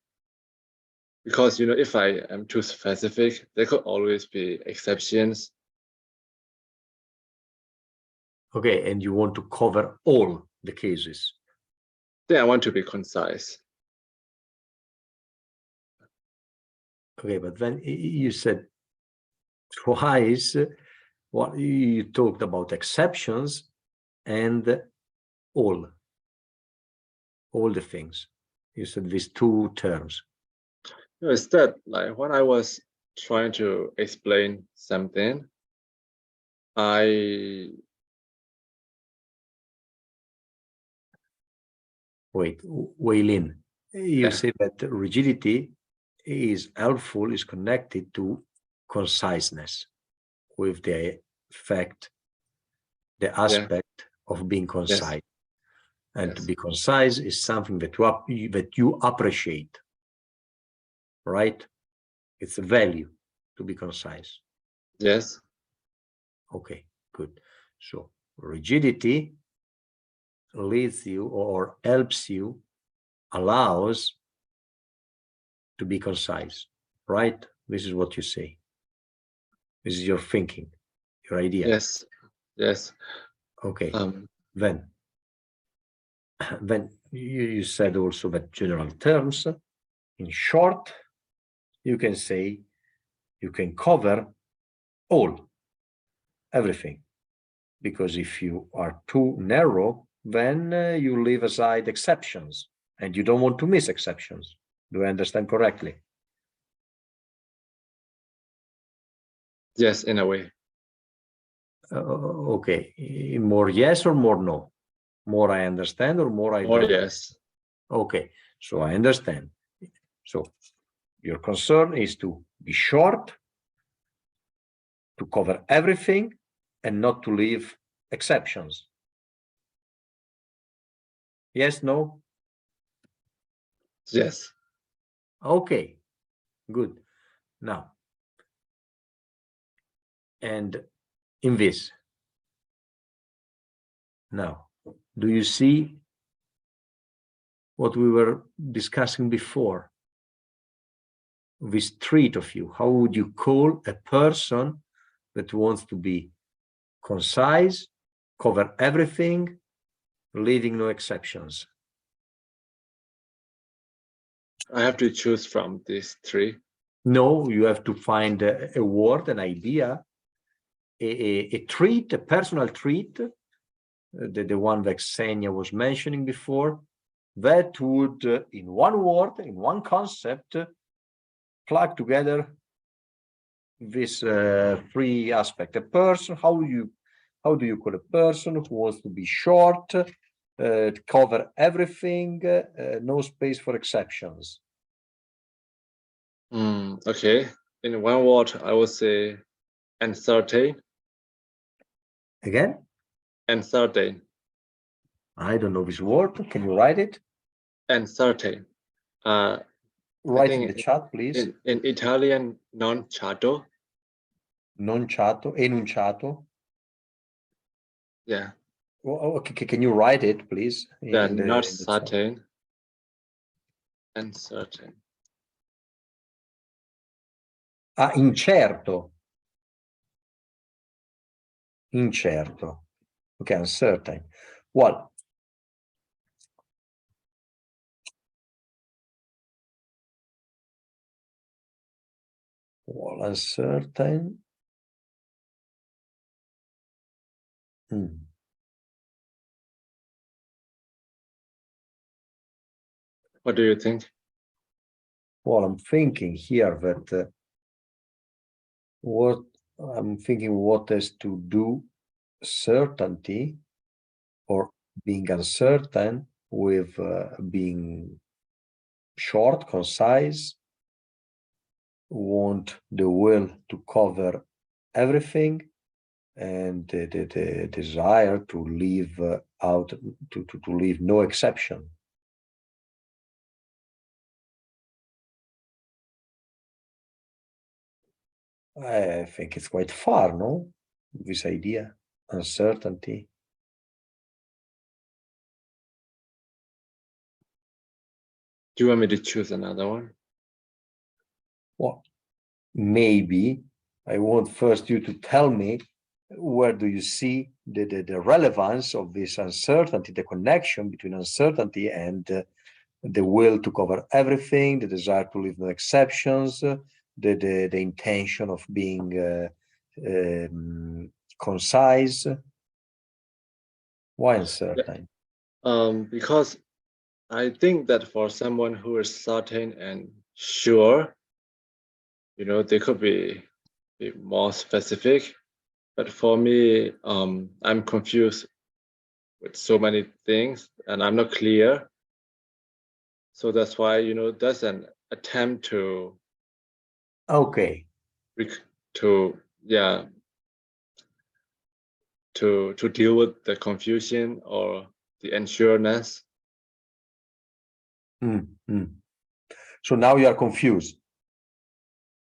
Because, you know, if I am too specific, there could always be exceptions. Okay, and you want to cover all the cases. Then I want to be concise. Okay, but then you said twice what you talked about exceptions and all the things. You said these two terms. You know, instead, like when I was trying to explain something, Wait, Waylin, you Yeah. say that rigidity is helpful, is connected to conciseness with the fact, the aspect of being concise. And to Yes. be concise is something that you appreciate, right? It's a value to be concise. Yes. Okay, good. So rigidity leads you or helps you, allows to be concise, right? This is what you say. This is your thinking, your idea. Yes. Yes. Okay. Then you said also that general terms, in short, you can say, you can cover everything. Because if you are too narrow, then you leave aside exceptions, and you don't want to miss exceptions. Do I understand correctly? Yes, in a way. Okay, more yes or more no? More I understand or more I Or don't? yes. Okay, so I understand. So your concern is to be short, to cover everything, and not to leave exceptions. Yes, no? Yes. Okay, good. Now, and in this, now, do you see what we were discussing before? This trait of you, how would you call a person that wants to be concise, cover everything, leaving no exceptions? I have to choose from these three. No, you have to find a word, an idea, a trait, a personal trait, the one that Xenia was mentioning before, that would, in one word, in one concept, plug together this three aspect. A person, how do you call a person who wants to be short, cover everything, no space for exceptions? Okay. In one word, I would say uncertain. Again? Uncertain. I don't know this word. Can you write it? Uncertain. Write in the chat, please. In Italian, non chato. Non chato, enunciato. Yeah. Well, okay, can you write it, please? Yeah, not in the certain. Uncertain. Incerto. Incerto. Okay, uncertain. Well, uncertain. Hmm. What do you think? Well, I'm thinking here that what has to do certainty or being uncertain with being short, concise, want the will to cover everything, and the desire to leave out to leave no exception. I think it's quite far, no? This idea, uncertainty. Do you want me to choose another one? Well, maybe I want first you to tell me where do you see the relevance of this uncertainty, the connection between uncertainty and the will to cover everything, the desire to leave no exceptions, the intention of being concise. Why uncertain? Because I think that for someone who is certain and sure, they could be more specific. But for me, I'm confused with so many things and I'm not clear. So that's why, there's an attempt to Okay. To deal with the confusion or the unsureness. So now you are confused.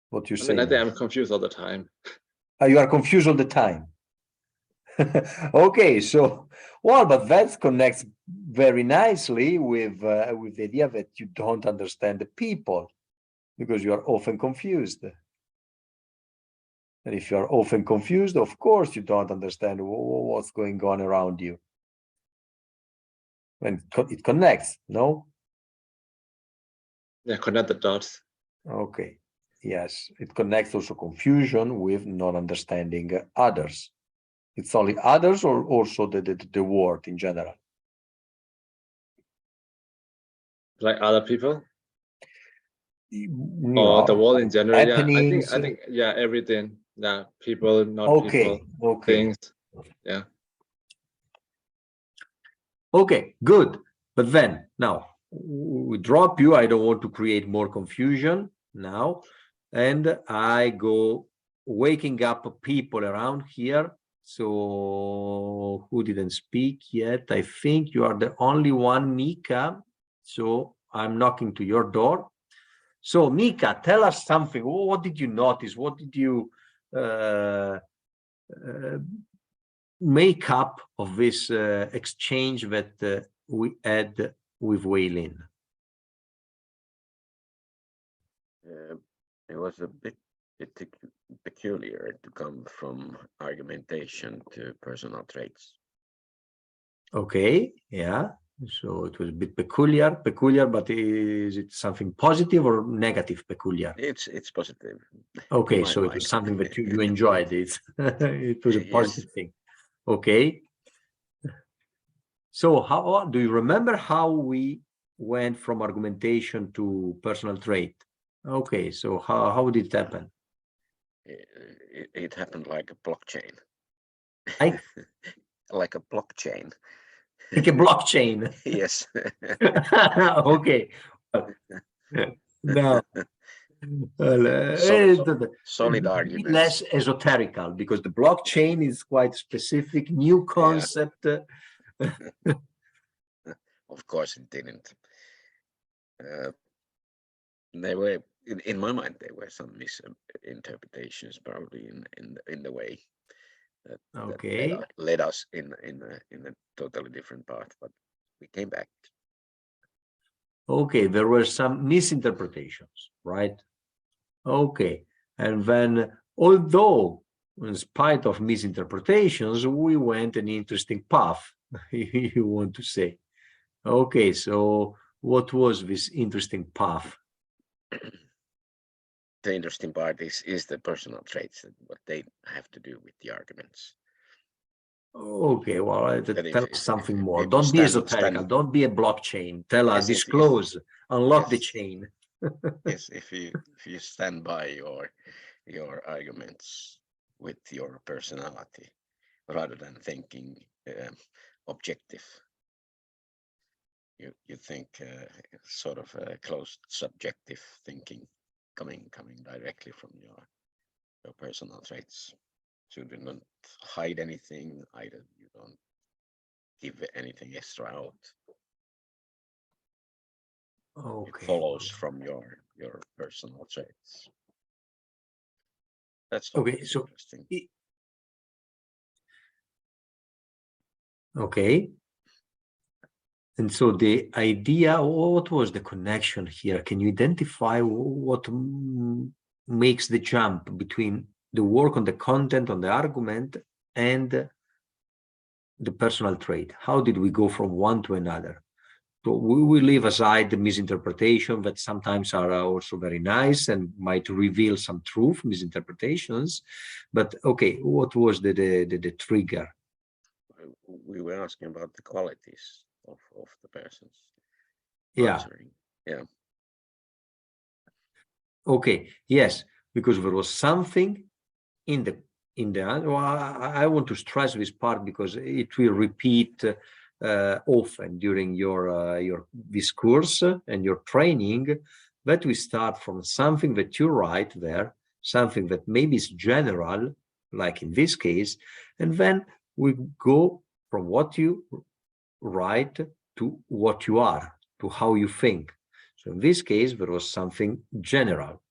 What you say? I think I'm confused all the time. You are confused all the time. Okay, so well, but that connects very nicely with the idea that you don't understand the people because you are often confused. And if you are often confused, of course, you don't understand what's going on around you. And it connects, no? Yeah, connect the dots. Okay, yes, it connects also confusion with not understanding others. It's only others or also the world in general? Like other people? Or the world in general? Happenings. Yeah, I think, yeah, everything. Yeah, people, not okay, people, okay. things. Yeah. Okay, good. But then now we drop you. I don't want to create more confusion now. And I go waking up people around here. So who didn't speak yet? I think you are the only one, Mika. So I'm knocking to your door. So Mika, tell us something. What did you notice? What did you make up of this exchange that we had with Waylin? It was a bit peculiar to come from argumentation to personal traits. Okay, yeah. So it was a bit peculiar, but is it something positive or negative peculiar? It's positive. Okay, so it was something that you enjoyed. It was a positive thing. Okay. So how do you remember how we went from argumentation to personal trait? Okay, so how did it happen? It happened like a blockchain. Like? Like a blockchain. Like a blockchain. Yes. Okay. No. Solid arguments. Less esoterical because the blockchain is quite specific, new concept. Yeah. Of course, it didn't. They were, in my mind, there were some misinterpretations probably in the way that, okay, that led us in a totally different path, but we came back. Okay, there were some misinterpretations, right? Okay, and then although in spite of misinterpretations, we went an interesting path, you want to say. Okay, so what was this interesting path? The interesting part is the personal traits and what they have to do with the arguments. Okay, well, That tell if- us something if more. people Don't be stand- esoterical. stand- Don't be a blockchain. Tell us, Yes, if- disclose, unlock the yes. chain. Yes, if you stand by your arguments with your personality rather than thinking objective. You think sort of closed subjective thinking coming directly from your personal traits. So you do not hide anything, either you don't give anything extra out. It Okay. follows from your personal traits. That's Okay, always so interesting. Okay. And so the idea, what was the connection here? Can you identify what makes the jump between the work on the content, on the argument, and the personal trait? How did we go from one to another? So we will leave aside the misinterpretation that sometimes are also very nice and might reveal some truth, misinterpretations. But okay, what was the trigger? We were asking about the qualities of the persons. Yeah. Answering. Yeah. Okay. Yes, because there was something in the well, I want to stress this part because it will repeat often during your discourse and your training, that we start from something that you write there, something that maybe is general, like in this case, and then we go from what you write to what you are, to how you think. So in this case, there was something general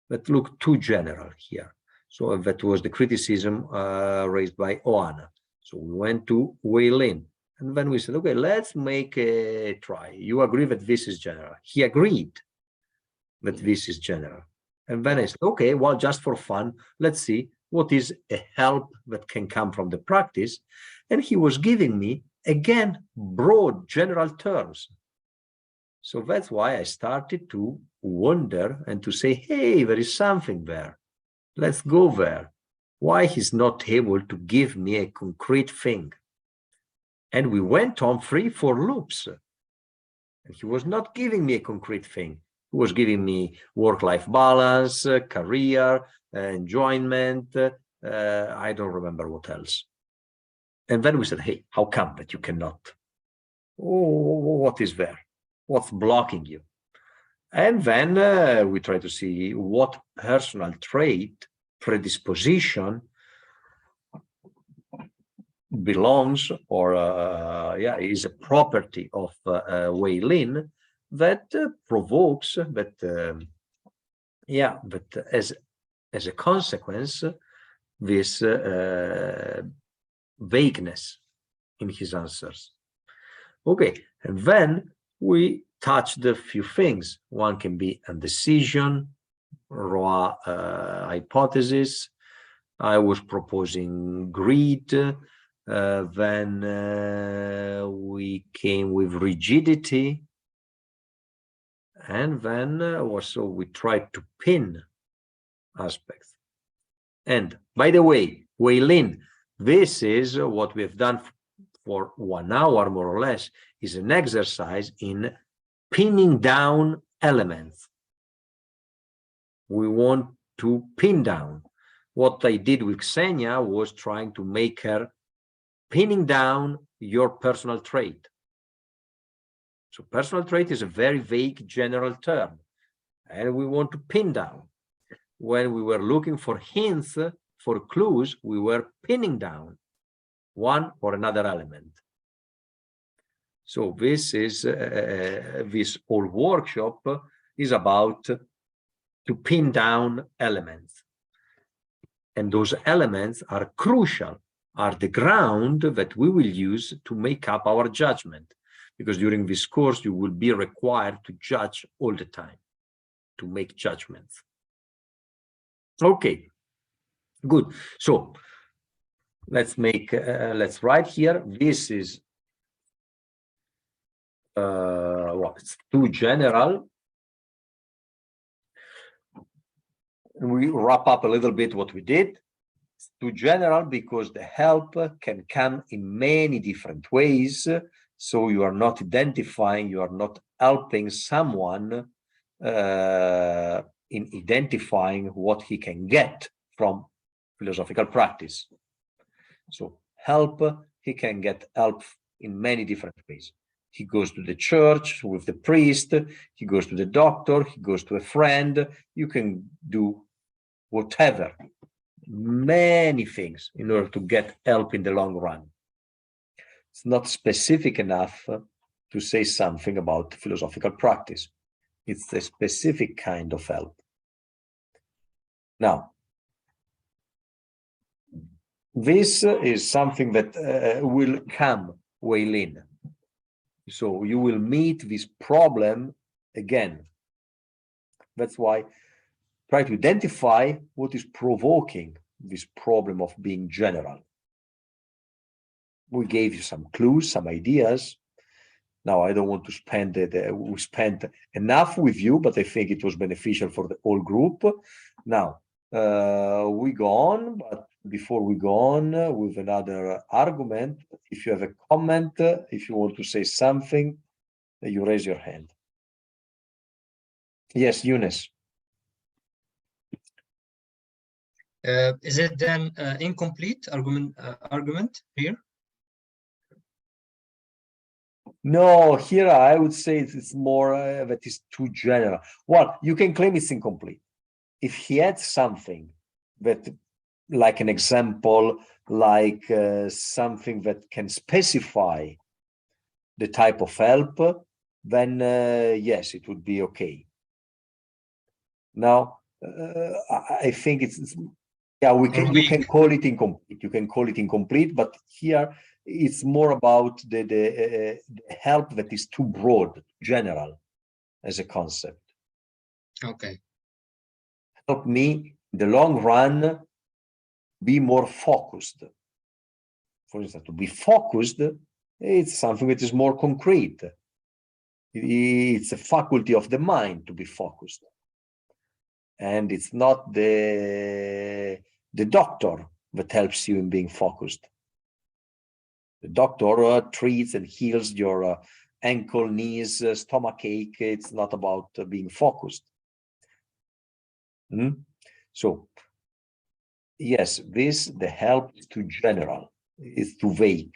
that looked too general here. So that was the criticism raised by Oana. So we went to Wei Lin, and then we said, okay, let's make a try. You agree that this is general. He agreed that this is general. And then I said, okay, well, just for fun, let's see what is a help that can come from the practice. And he was giving me, again, broad general terms. So that's why I started to wonder and to say, hey, there is something there. Let's go there. Why he's not able to give me a concrete thing? And we went on 3-4 loops. And he was not giving me a concrete thing. He was giving me work-life balance, career, enjoyment. I don't remember what else. And then we said, hey, how come that you cannot? Oh, what is there? What's blocking you? And then we try to see what personal trait, predisposition belongs or is a property of Wei Lin that provokes that but as a consequence this vagueness in his answers. Okay, and then we touched a few things. One can be indecision, raw hypothesis. I was proposing greed. Then we came with rigidity. And then also we tried to pin aspects. And by the way, Wei Lin, this is what we have done for 1 hour, more or less, is an exercise in pinning down elements. We want to pin down. What I did with Xenia was trying to make her pinning down your personal trait. So personal trait is a very vague general term, and we want to pin down. When we were looking for hints, for clues, we were pinning down one or another element. So this is this whole workshop is about to pin down elements. And those elements are crucial, are the ground that we will use to make up our judgment. Because during this course, you will be required to judge all the time, to make judgments. Okay, good. So let's make, let's write here. This is, well, it's too general. We wrap up a little bit what we did. It's too general because the help can come in many different ways. So you are not identifying, you are not helping someone in identifying what he can get from philosophical practice. So help, he can get help in many different ways. He goes to the church with the priest, he goes to the doctor, he goes to a friend. You can do whatever, many things in order to get help in the long run. It's not specific enough to say something about philosophical practice. It's a specific kind of help. Now, this is something that will come well in. So you will meet this problem again. That's why try to identify what is provoking this problem of being general. We gave you some clues, some ideas. Now, I don't want to spend we spent enough with you, but I think it was beneficial for the whole group. Now, we go on, but before we go on with another argument, if you have a comment, if you want to say something, you raise your hand. Yes, Eunice. Is it then incomplete argument here? No, here I would say it's more that is too general. Well, you can claim it's incomplete. If he had something that, like an example, like something that can specify the type of help, then yes, it would be okay. Now, I think it's yeah, you can call it incomplete. You can call it incomplete, but here it's more about the help that is too broad, general, as a concept. Okay. Help me in the long run be more focused. For instance, to be focused, it's something that is more concrete. It's a faculty of the mind to be focused. And it's not the doctor that helps you in being focused. The doctor treats and heals your ankle, knees, stomach ache. It's not about being focused. So, yes, the help is too general, it's too vague.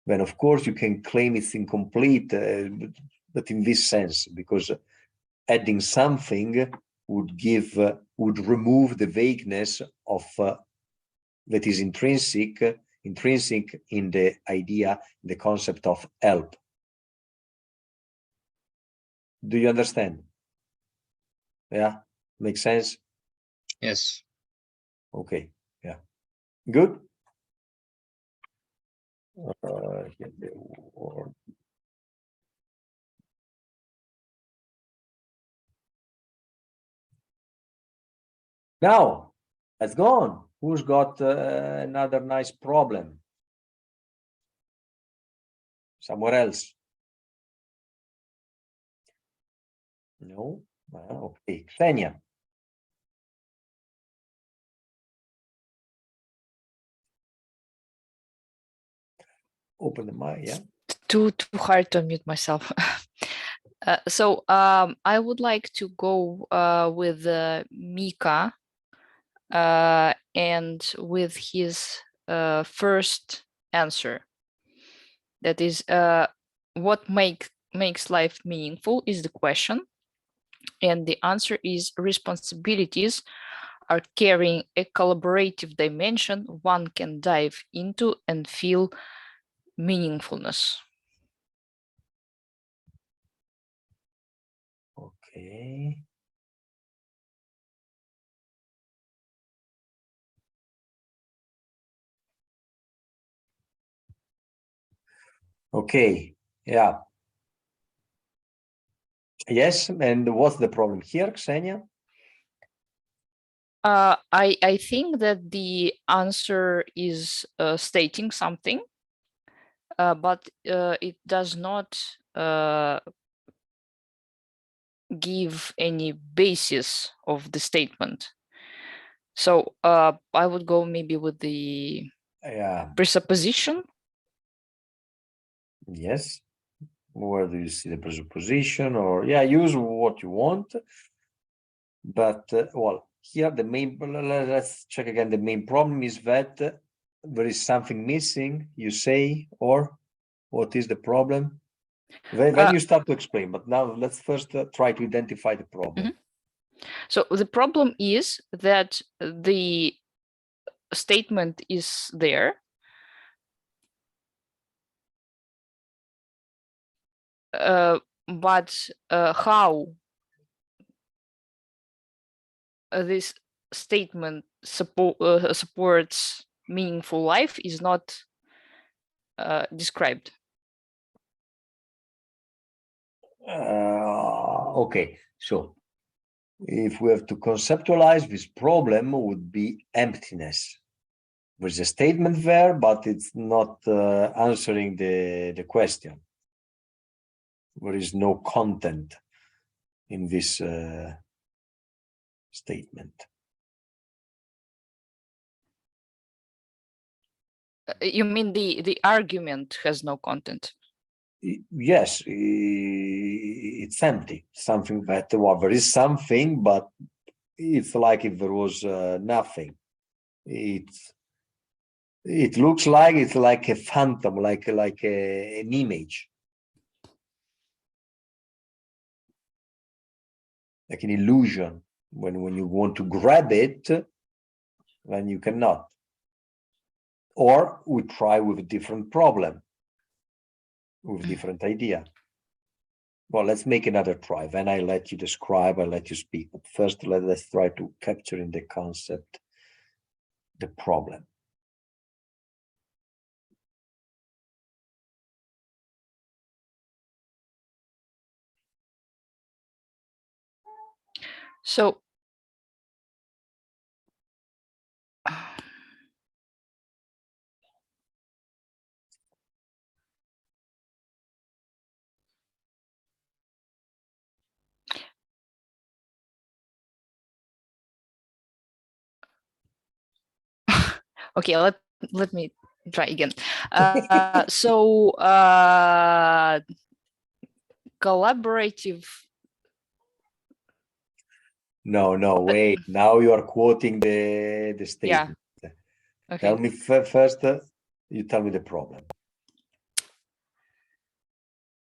Then, of course, you can claim it's incomplete, but in this sense, because adding something would remove the vagueness of that is intrinsic in the idea, the concept of help. Do you understand? Yeah, makes sense? Yes. Okay, yeah, good. Now, let's go on. Who's got another nice problem? Somewhere else? No? Okay, Ksenia. Open the mic, yeah? Too hard to unmute myself. So I would like to go with Mika and with his first answer. That is, what makes life meaningful is the question. And the answer is responsibilities are carrying a collaborative dimension one can dive into and feel meaningfulness. Okay. Okay, yeah. Yes, and what's the problem here, Ksenia? I think that the answer is stating something, but it does not give any basis of the statement. So I would go maybe with the Yeah. presupposition. Yes. Where do you see the presupposition? Or yeah, use what you want. But well, here the main, let's check again. The main problem is that there is something missing, you say, or what is the problem? Then you start to explain, but now let's first try to identify the problem. So the problem is that the statement is there, but how this statement supports meaningful life is not described. Okay, so if we have to conceptualize, this problem would be emptiness. There's a statement there, but it's not answering the question. There is no content in this statement. You mean the argument has no content? Yes, it's empty. Something that, well, there is something, but it's like if there was nothing. It looks like it's like a phantom, like an image, like an illusion. When you want to grab it, then you cannot. Or we try with a different problem, with a different idea. Well, let's make another try. Then I let you describe, I let you speak. But first, let's try to capture in the concept the problem. So okay, let me try again. So collaborative. No, wait. Now you are quoting the statement. Yeah. Okay. Tell me first, you tell me the problem.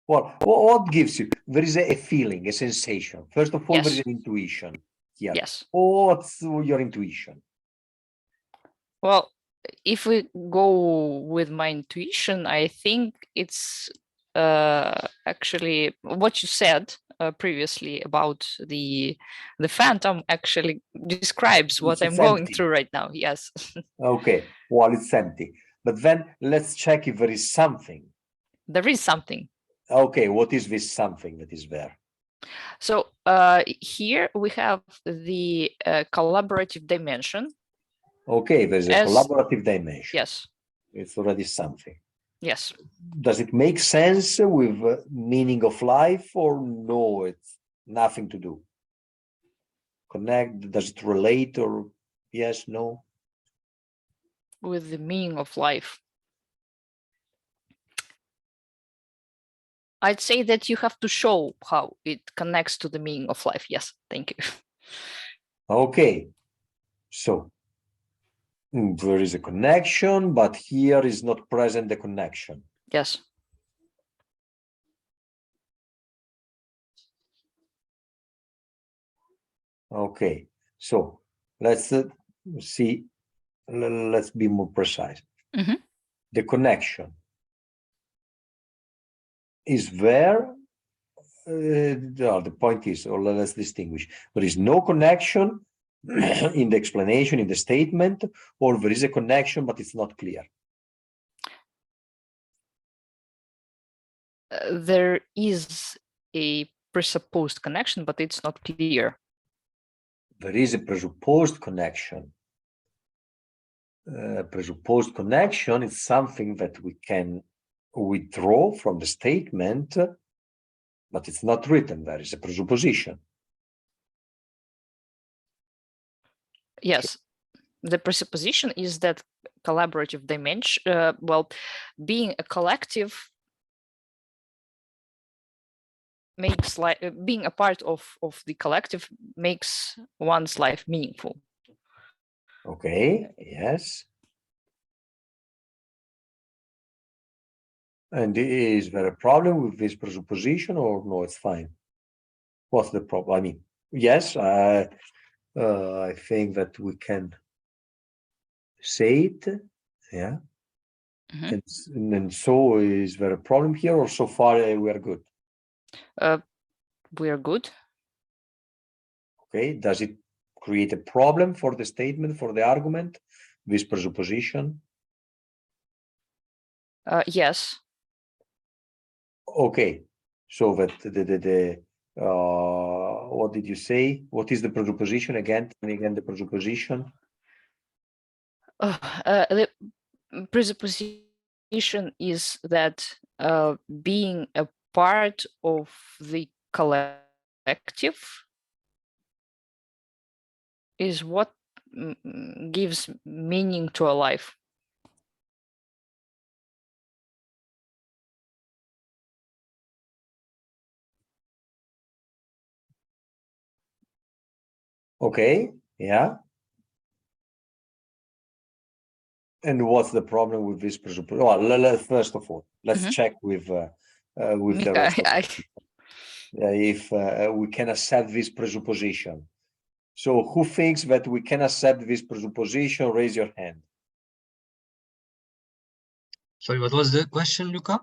Well, what gives you? There is a feeling, a sensation. First of all, Yes. there is an intuition here. Yes. What's your intuition? Well, if we go with my intuition, I think it's actually what you said previously about the phantom actually describes what I'm going empty. through right now. Yes. Okay, well, it's empty. But then let's check if there is something. There is something. Okay, what is this something that is there? So here we have the collaborative dimension. Okay, there's a collaborative dimension. Yes. It's already something. Yes. Does it make sense with meaning of life, or no, it's nothing to do? Connect, does it relate, or yes, no? With the meaning of life. I'd say that you have to show how it connects to the meaning of life. Yes, thank you. Okay, so there is a connection, but here is not present the connection. Yes. Okay, so let's see, let's be more precise. Mm-hmm. The connection is there. The point is, or let's distinguish, there is no connection in the explanation, in the statement, or there is a connection, but it's not clear. There is a presupposed connection, but it's not clear. There is a presupposed connection. Presupposed connection is something that we can withdraw from the statement, but it's not written. There is a presupposition. Yes. the presupposition is that collaborative dimension, well, being a collective makes being a part of the collective makes one's life meaningful. Okay, yes. And is there a problem with this presupposition or no, it's fine? What's the problem? I mean, yes, I think that we can say it, yeah. Mhm. And so is there a problem here or so far we are good? We are good. Okay, does it create a problem for the statement, for the argument, this presupposition? Yes. Okay, so that what did you say? What is the presupposition again? Tell me again the presupposition. The presupposition is that being a part of the collective is what gives meaning to a life. Okay, yeah. And what's the problem with this presupposition? Well, first of all, let's check with the rest of if we can accept this presupposition. So who thinks that we can accept this presupposition? Raise your hand. Sorry, what was the question, Luca?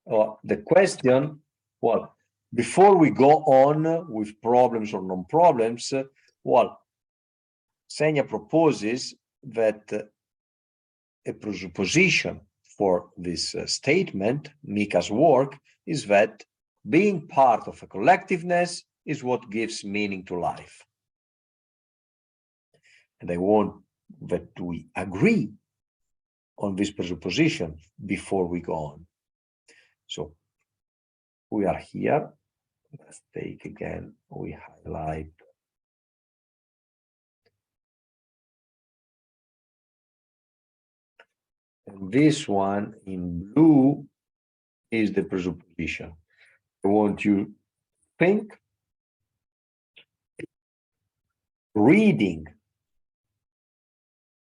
The question, well, before we go on with problems or non-problems, well, Xenia proposes that a presupposition for this statement, Mika's work, is that being part of a collectiveness is what gives meaning to life. And I want that we agree on this presupposition before we go on. So we are here. Let's take again, we highlight. And this one in blue is the presupposition. I want you to think, reading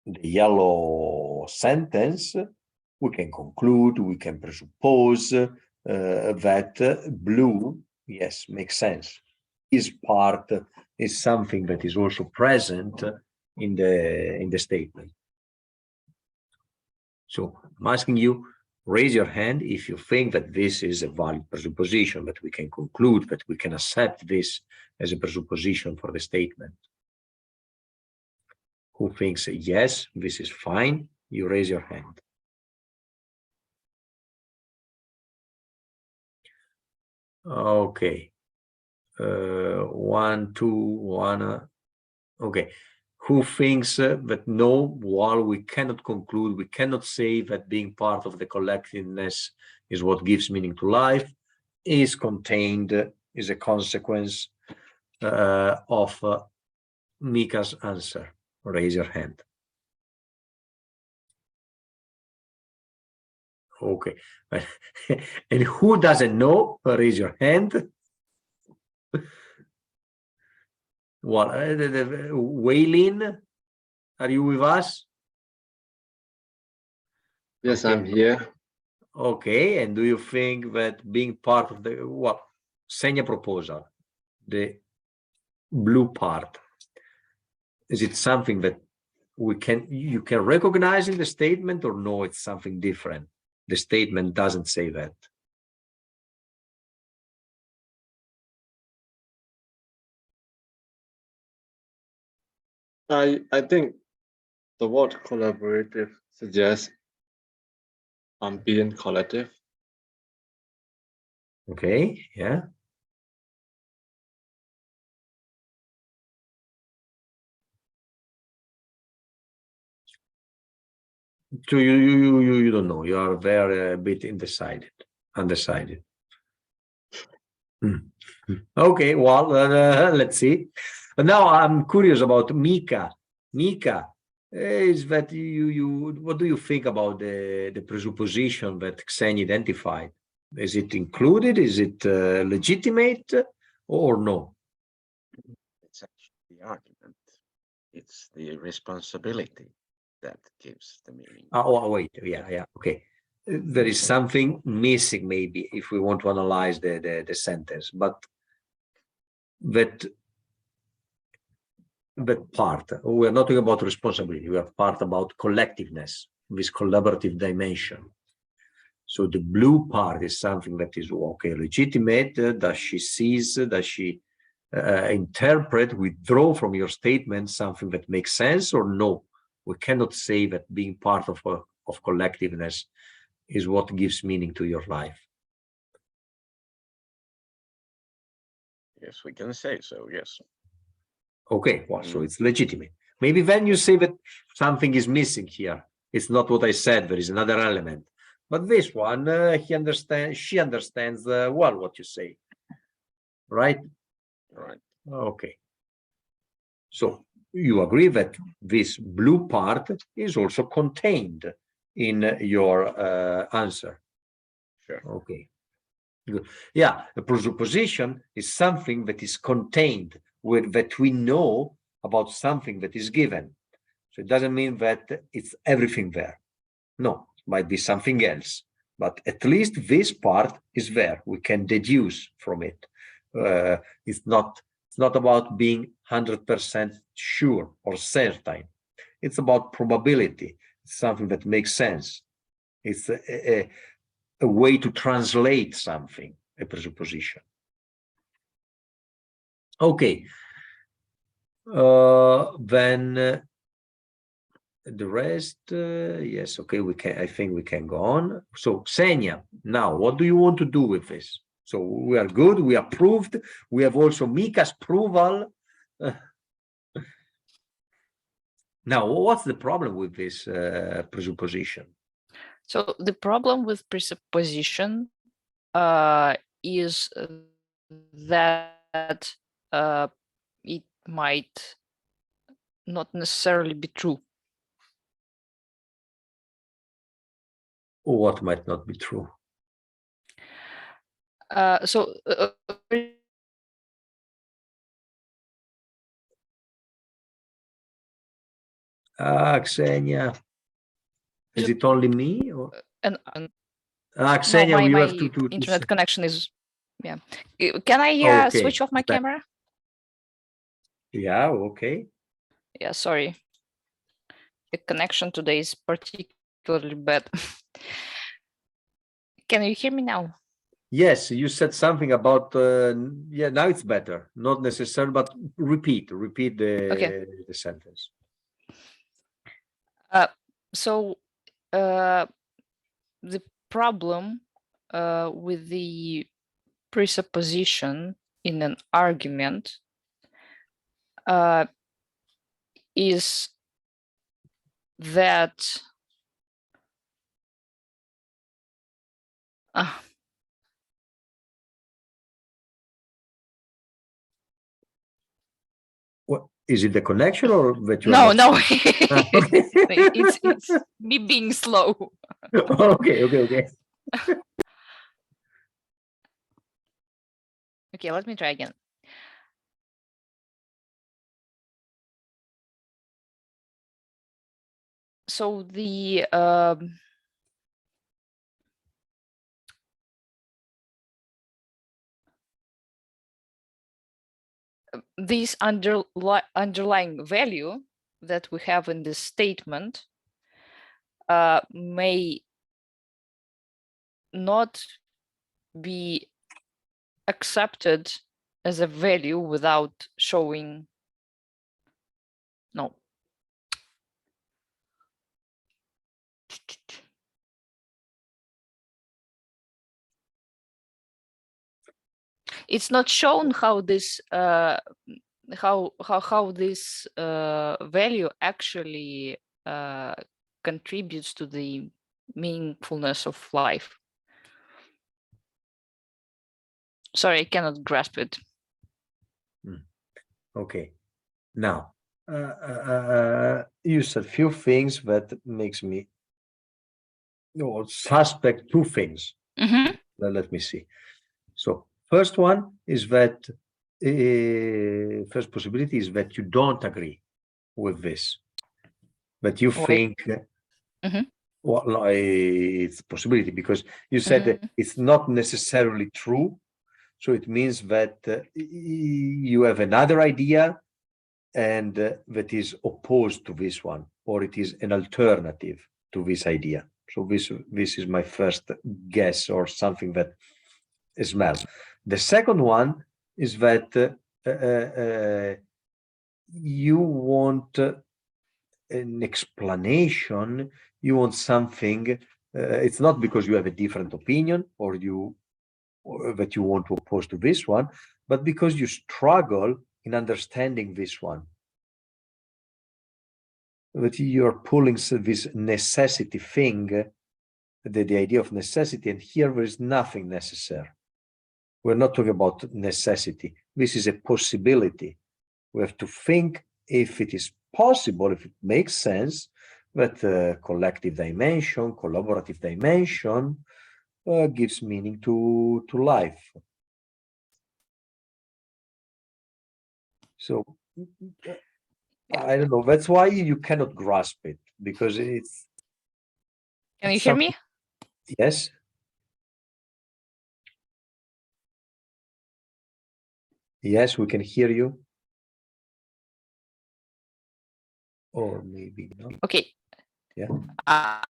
the yellow sentence, we can conclude, we can presuppose that blue, yes, makes sense. Is part, is something that is also present in the statement. So I'm asking you, raise your hand if you think that this is a valid presupposition, that we can conclude, that we can accept this as a presupposition for the statement. Who thinks yes, this is fine? You raise your hand. Okay. 1, 2, 1. Okay. Who thinks that no, while we cannot conclude, we cannot say that being part of the collectiveness is what gives meaning to life, is contained, is a consequence of Mika's answer? Raise your hand. Okay. And who doesn't know? Raise your hand. What? Waylin, are you with us? Yes, Okay. I'm here. Okay. And do you think that being part of the what? Xenia proposal, the blue part, is it something that you can recognize in the statement, or no, it's something different? The statement doesn't say that. I think the word collaborative suggests being collective. Okay, yeah. So you don't know. You are very a bit undecided. Okay, well, let's see. But now I'm curious about Mika. Mika, is that what do you think about the presupposition that Xen identified? Is it included? Is it legitimate or no? It's actually the argument. It's the responsibility that gives the meaning. Oh, wait, yeah, okay. There is something missing, maybe, if we want to analyze the sentence, but that part, we're not talking about responsibility, we have part about collectiveness, this collaborative dimension. So the blue part is something that is, okay, legitimate. Does she seize, does she interpret, withdraw from your statement something that makes sense or no? We cannot say that being part of collectiveness is what gives meaning to your life. Yes, we can say so, yes. Okay, well, so it's legitimate. Maybe then you say that something is missing here. It's not what I said, there is another element. But this one, she understands well what you say, right? Right. Okay. So you agree that this blue part is also contained in your answer. Sure. Okay. Good. Yeah, the presupposition is something that is contained that we know about something that is given. So it doesn't mean that it's everything there. No, it might be something else, but at least this part is there. We can deduce from it. It's not about being 100% sure or certain. It's about probability. It's something that makes sense. It's a way to translate something, a presupposition. Okay. Then the rest, yes, okay, I think we can go on. So Xenia, now what do you want to do with this? So we are good, we approved, we have also Mika's approval. Now, what's the problem with this presupposition? So the problem with presupposition is that it might not necessarily be true. What might not be true? Xenia, is it only me? Or? Xenia, no, you my have to internet connection is, yeah. Can I okay. switch off my camera? Yeah, okay. Yeah, sorry. The connection today is particularly bad. Can you hear me now? Yes, you said something about, yeah, now it's better. Not necessarily, but repeat the sentence. So the problem with the presupposition in an argument is that what is it, the connection or that you no okay. it's me being slow. Okay. Okay, let me try again. So the this underlying value that we have in this statement may not be accepted as a value without showing no. It's not shown how this how this value actually contributes to the meaningfulness of life. Sorry, I cannot grasp it. Okay. Now, you said few things that makes me suspect two things. Mhm. Let me see. So first one is that first possibility is that you don't agree with this, that you Wait. think Mhm. well, no, it's a possibility because you said that it's not necessarily true. So it means that you have another idea and that is opposed to this one, or it is an alternative to this idea. So this is my first guess or something that I smell. The second one is that you want an explanation, you want something. It's not because you have a different opinion or that you want to oppose to this one, but because you struggle in understanding this one. That you're pulling this necessity thing, the idea of necessity, and here there is nothing necessary. We're not talking about necessity. This is a possibility. We have to think if it is possible, if it makes sense, that collective dimension, collaborative dimension gives meaning to life. So I don't know. That's why you cannot grasp it, because it's. Can you hear me? Yes. Yes, we can hear you. Or maybe not. Okay. Yeah. I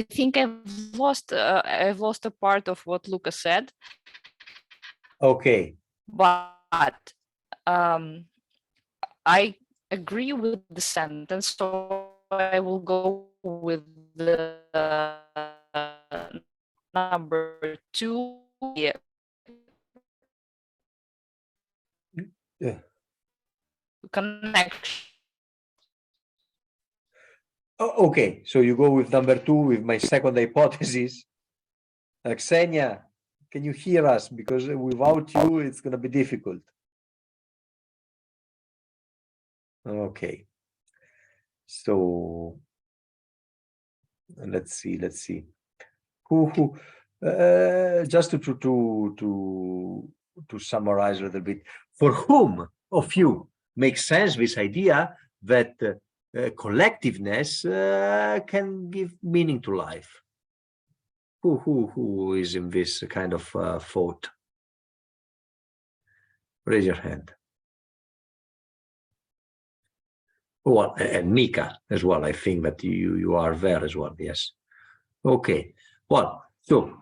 think I've lost a part of what Lucas said. Okay. But I agree with the sentence, so I will go with the number 2. Yeah. Yeah. Connection. Oh, okay, so you go with number 2 with my second hypothesis. Xenia, can you hear us? Because without you, it's going to be difficult. Okay. So let's see. Just to summarize a little bit, for whom of you makes sense this idea that collectiveness can give meaning to life? Who is in this kind of thought? Raise your hand. Well, and Mika as well. I think that you are there as well. Yes. Okay. Well, so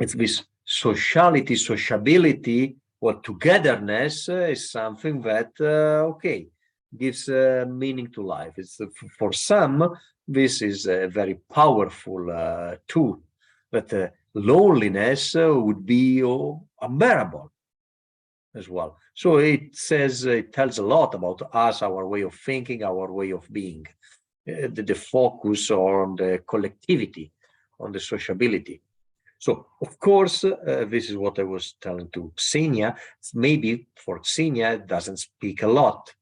it's this sociality, sociability, or togetherness is something that okay, gives meaning to life. It's for some, this is a very powerful tool, but loneliness would be unbearable as well. So it tells a lot about us, our way of thinking, our way of being, the focus on the collectivity, on the sociability. So, of course, this is what I was telling to Xenia. Maybe for Xenia, it doesn't speak a lot,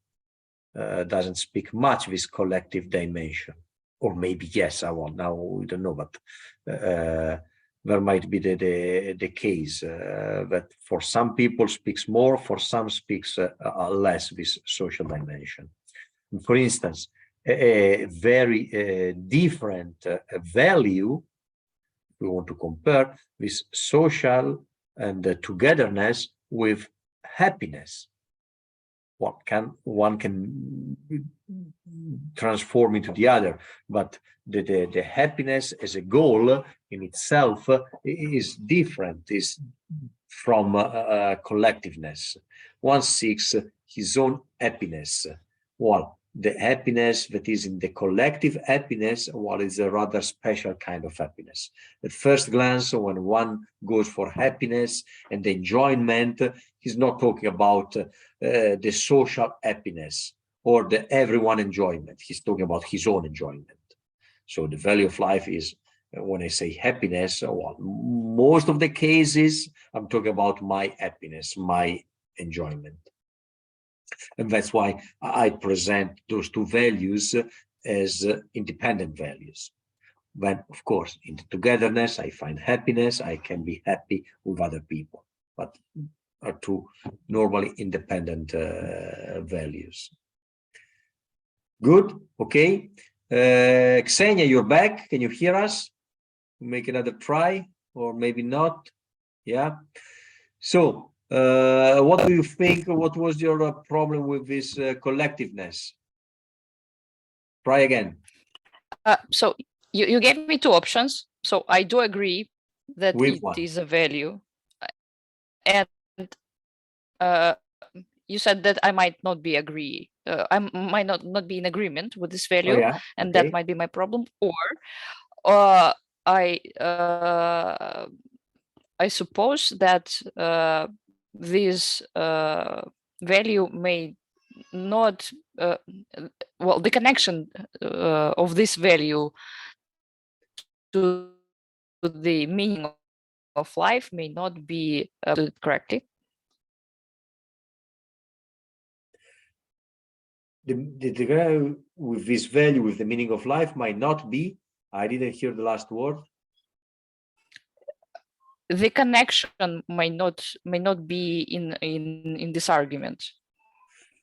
doesn't speak much, this collective dimension. Or maybe, yes, now we don't know, but there might be the case that for some people speaks more, for some speaks less, this social dimension. And for instance, a very different value, we want to compare this social and togetherness with happiness. One can transform into the other, but the happiness as a goal in itself is different, is from collectiveness. One seeks his own happiness. Well, the happiness that is in the collective happiness, well, is a rather special kind of happiness. At first glance, when one goes for happiness and enjoyment, he's not talking about the social happiness or the everyone enjoyment. He's talking about his own enjoyment. So the value of life is, when I say happiness, well, most of the cases, I'm talking about my happiness, my enjoyment. And that's why I present those two values as independent values. When, of course, in the togetherness, I find happiness, I can be happy with other people, but are two normally independent values. Good, okay. Ksenia, you're back. Can you hear us? Make another try, or maybe not. Yeah. So, what do you think? What was your problem with this collectiveness? Try again. So you gave me two options. So I do agree that With it what? is a value, and you said that I might not be agree. I might not be in agreement with this value, Oh, yeah. and Okay. that might be my problem. Or I suppose that this value may not well, the connection of this value to the meaning of life may not be correctly. The guy with this value, with the meaning of life, might not be. I didn't hear the last word. The connection may not be in this argument.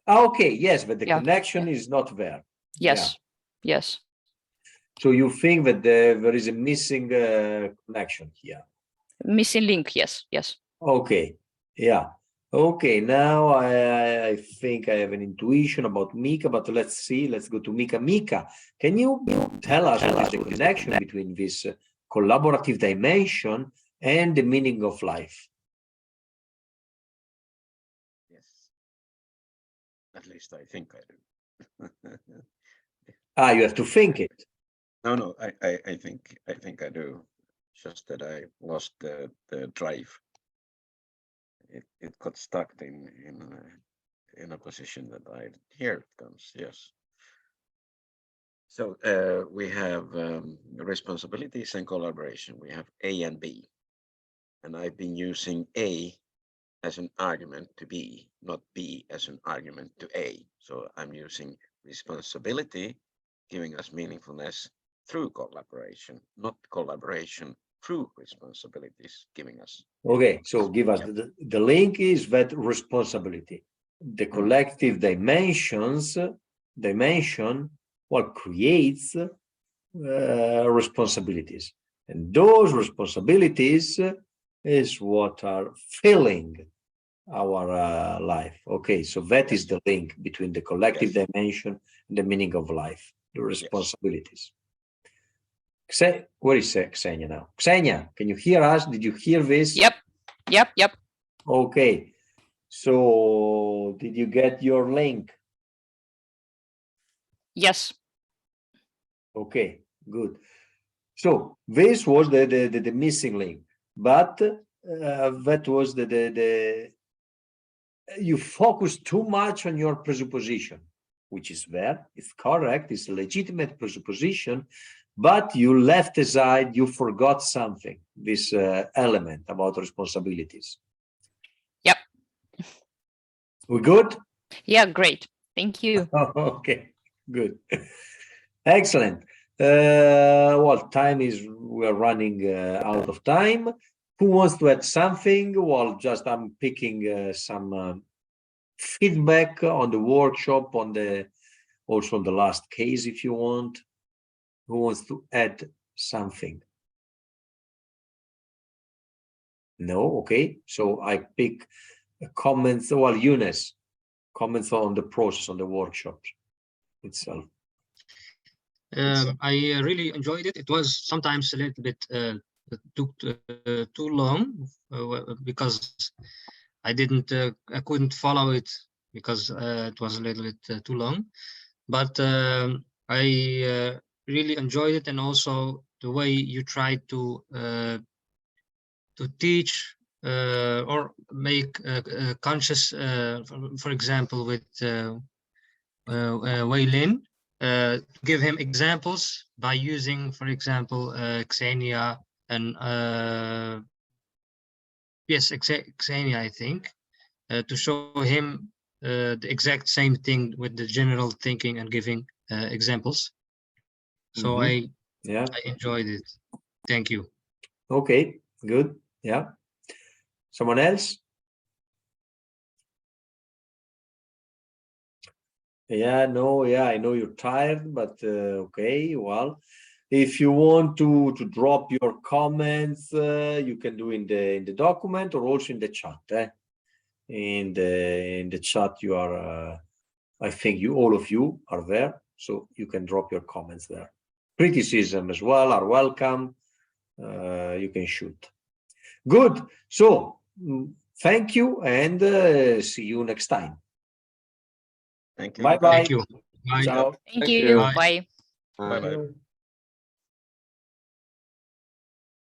Okay, yes, but the Yeah. connection is not there. Yes. Yeah. Yes. So you think that there is a missing connection here? Missing link. Yes. Yes. Okay, yeah. Okay, now I think I have an intuition about Mika, but let's see. Let's go to Mika. Mika, can you tell us what is the connection between this collaborative dimension and the meaning of life? Yes. At least I think I do. You have to think it. No, I think I do. Just that I lost the drive. It got stuck in a position that here it comes. Yes. So we have responsibilities and collaboration. We have A and B, and I've been using A as an argument to B, not B as an argument to A. So I'm using responsibility, giving us meaningfulness through collaboration, not collaboration through responsibilities, giving us. Okay, so give us the link is that responsibility. The collective dimension what creates responsibilities, and those responsibilities is what are filling our life. Okay, so that is the link between the collective dimension and the meaning of life, the responsibilities. Where is Ksenia now? Ksenia, can you hear us? Did you hear this? Yep. Okay, so did you get your link? Yes. Okay, good. So this was the missing link, but that was you focus too much on your presupposition, which is there, it's correct, it's a legitimate presupposition, but you left aside, you forgot something, this element about responsibilities. Yep. We good? Yeah, great. Thank you. Okay, good. Excellent. Well, we're running out of time. Who wants to add something? Well, just I'm picking some feedback on the workshop, also on the last case, if you want. Who wants to add something? No, okay. So I pick comments. Well, Eunice, comments on the process, on the workshop itself. I really enjoyed it. It was sometimes a little bit took too long because I couldn't follow it because it was a little bit too long. But I really enjoyed it, and also the way you tried to teach or make conscious, for example, with Wei Lin. Give him examples by using, for example, Xenia and yes, Xenia, I think, to show him the exact same thing with the general thinking and giving examples. So Mhm. Yeah. I enjoyed it. Thank you. Okay. Good. Yeah. Someone else? Yeah. No. Yeah. I know you're tired, but okay. Well, if you want to drop your comments, you can do in the document or also in the chat. In the chat, you are. I think all of you are there, so you can drop your comments there. Criticism as well are welcome. You can shoot. Good. So thank you and see you next time. Thank you. Bye bye. Thank you. Bye. Ciao. Thank you. Bye. Bye. Bye bye. you.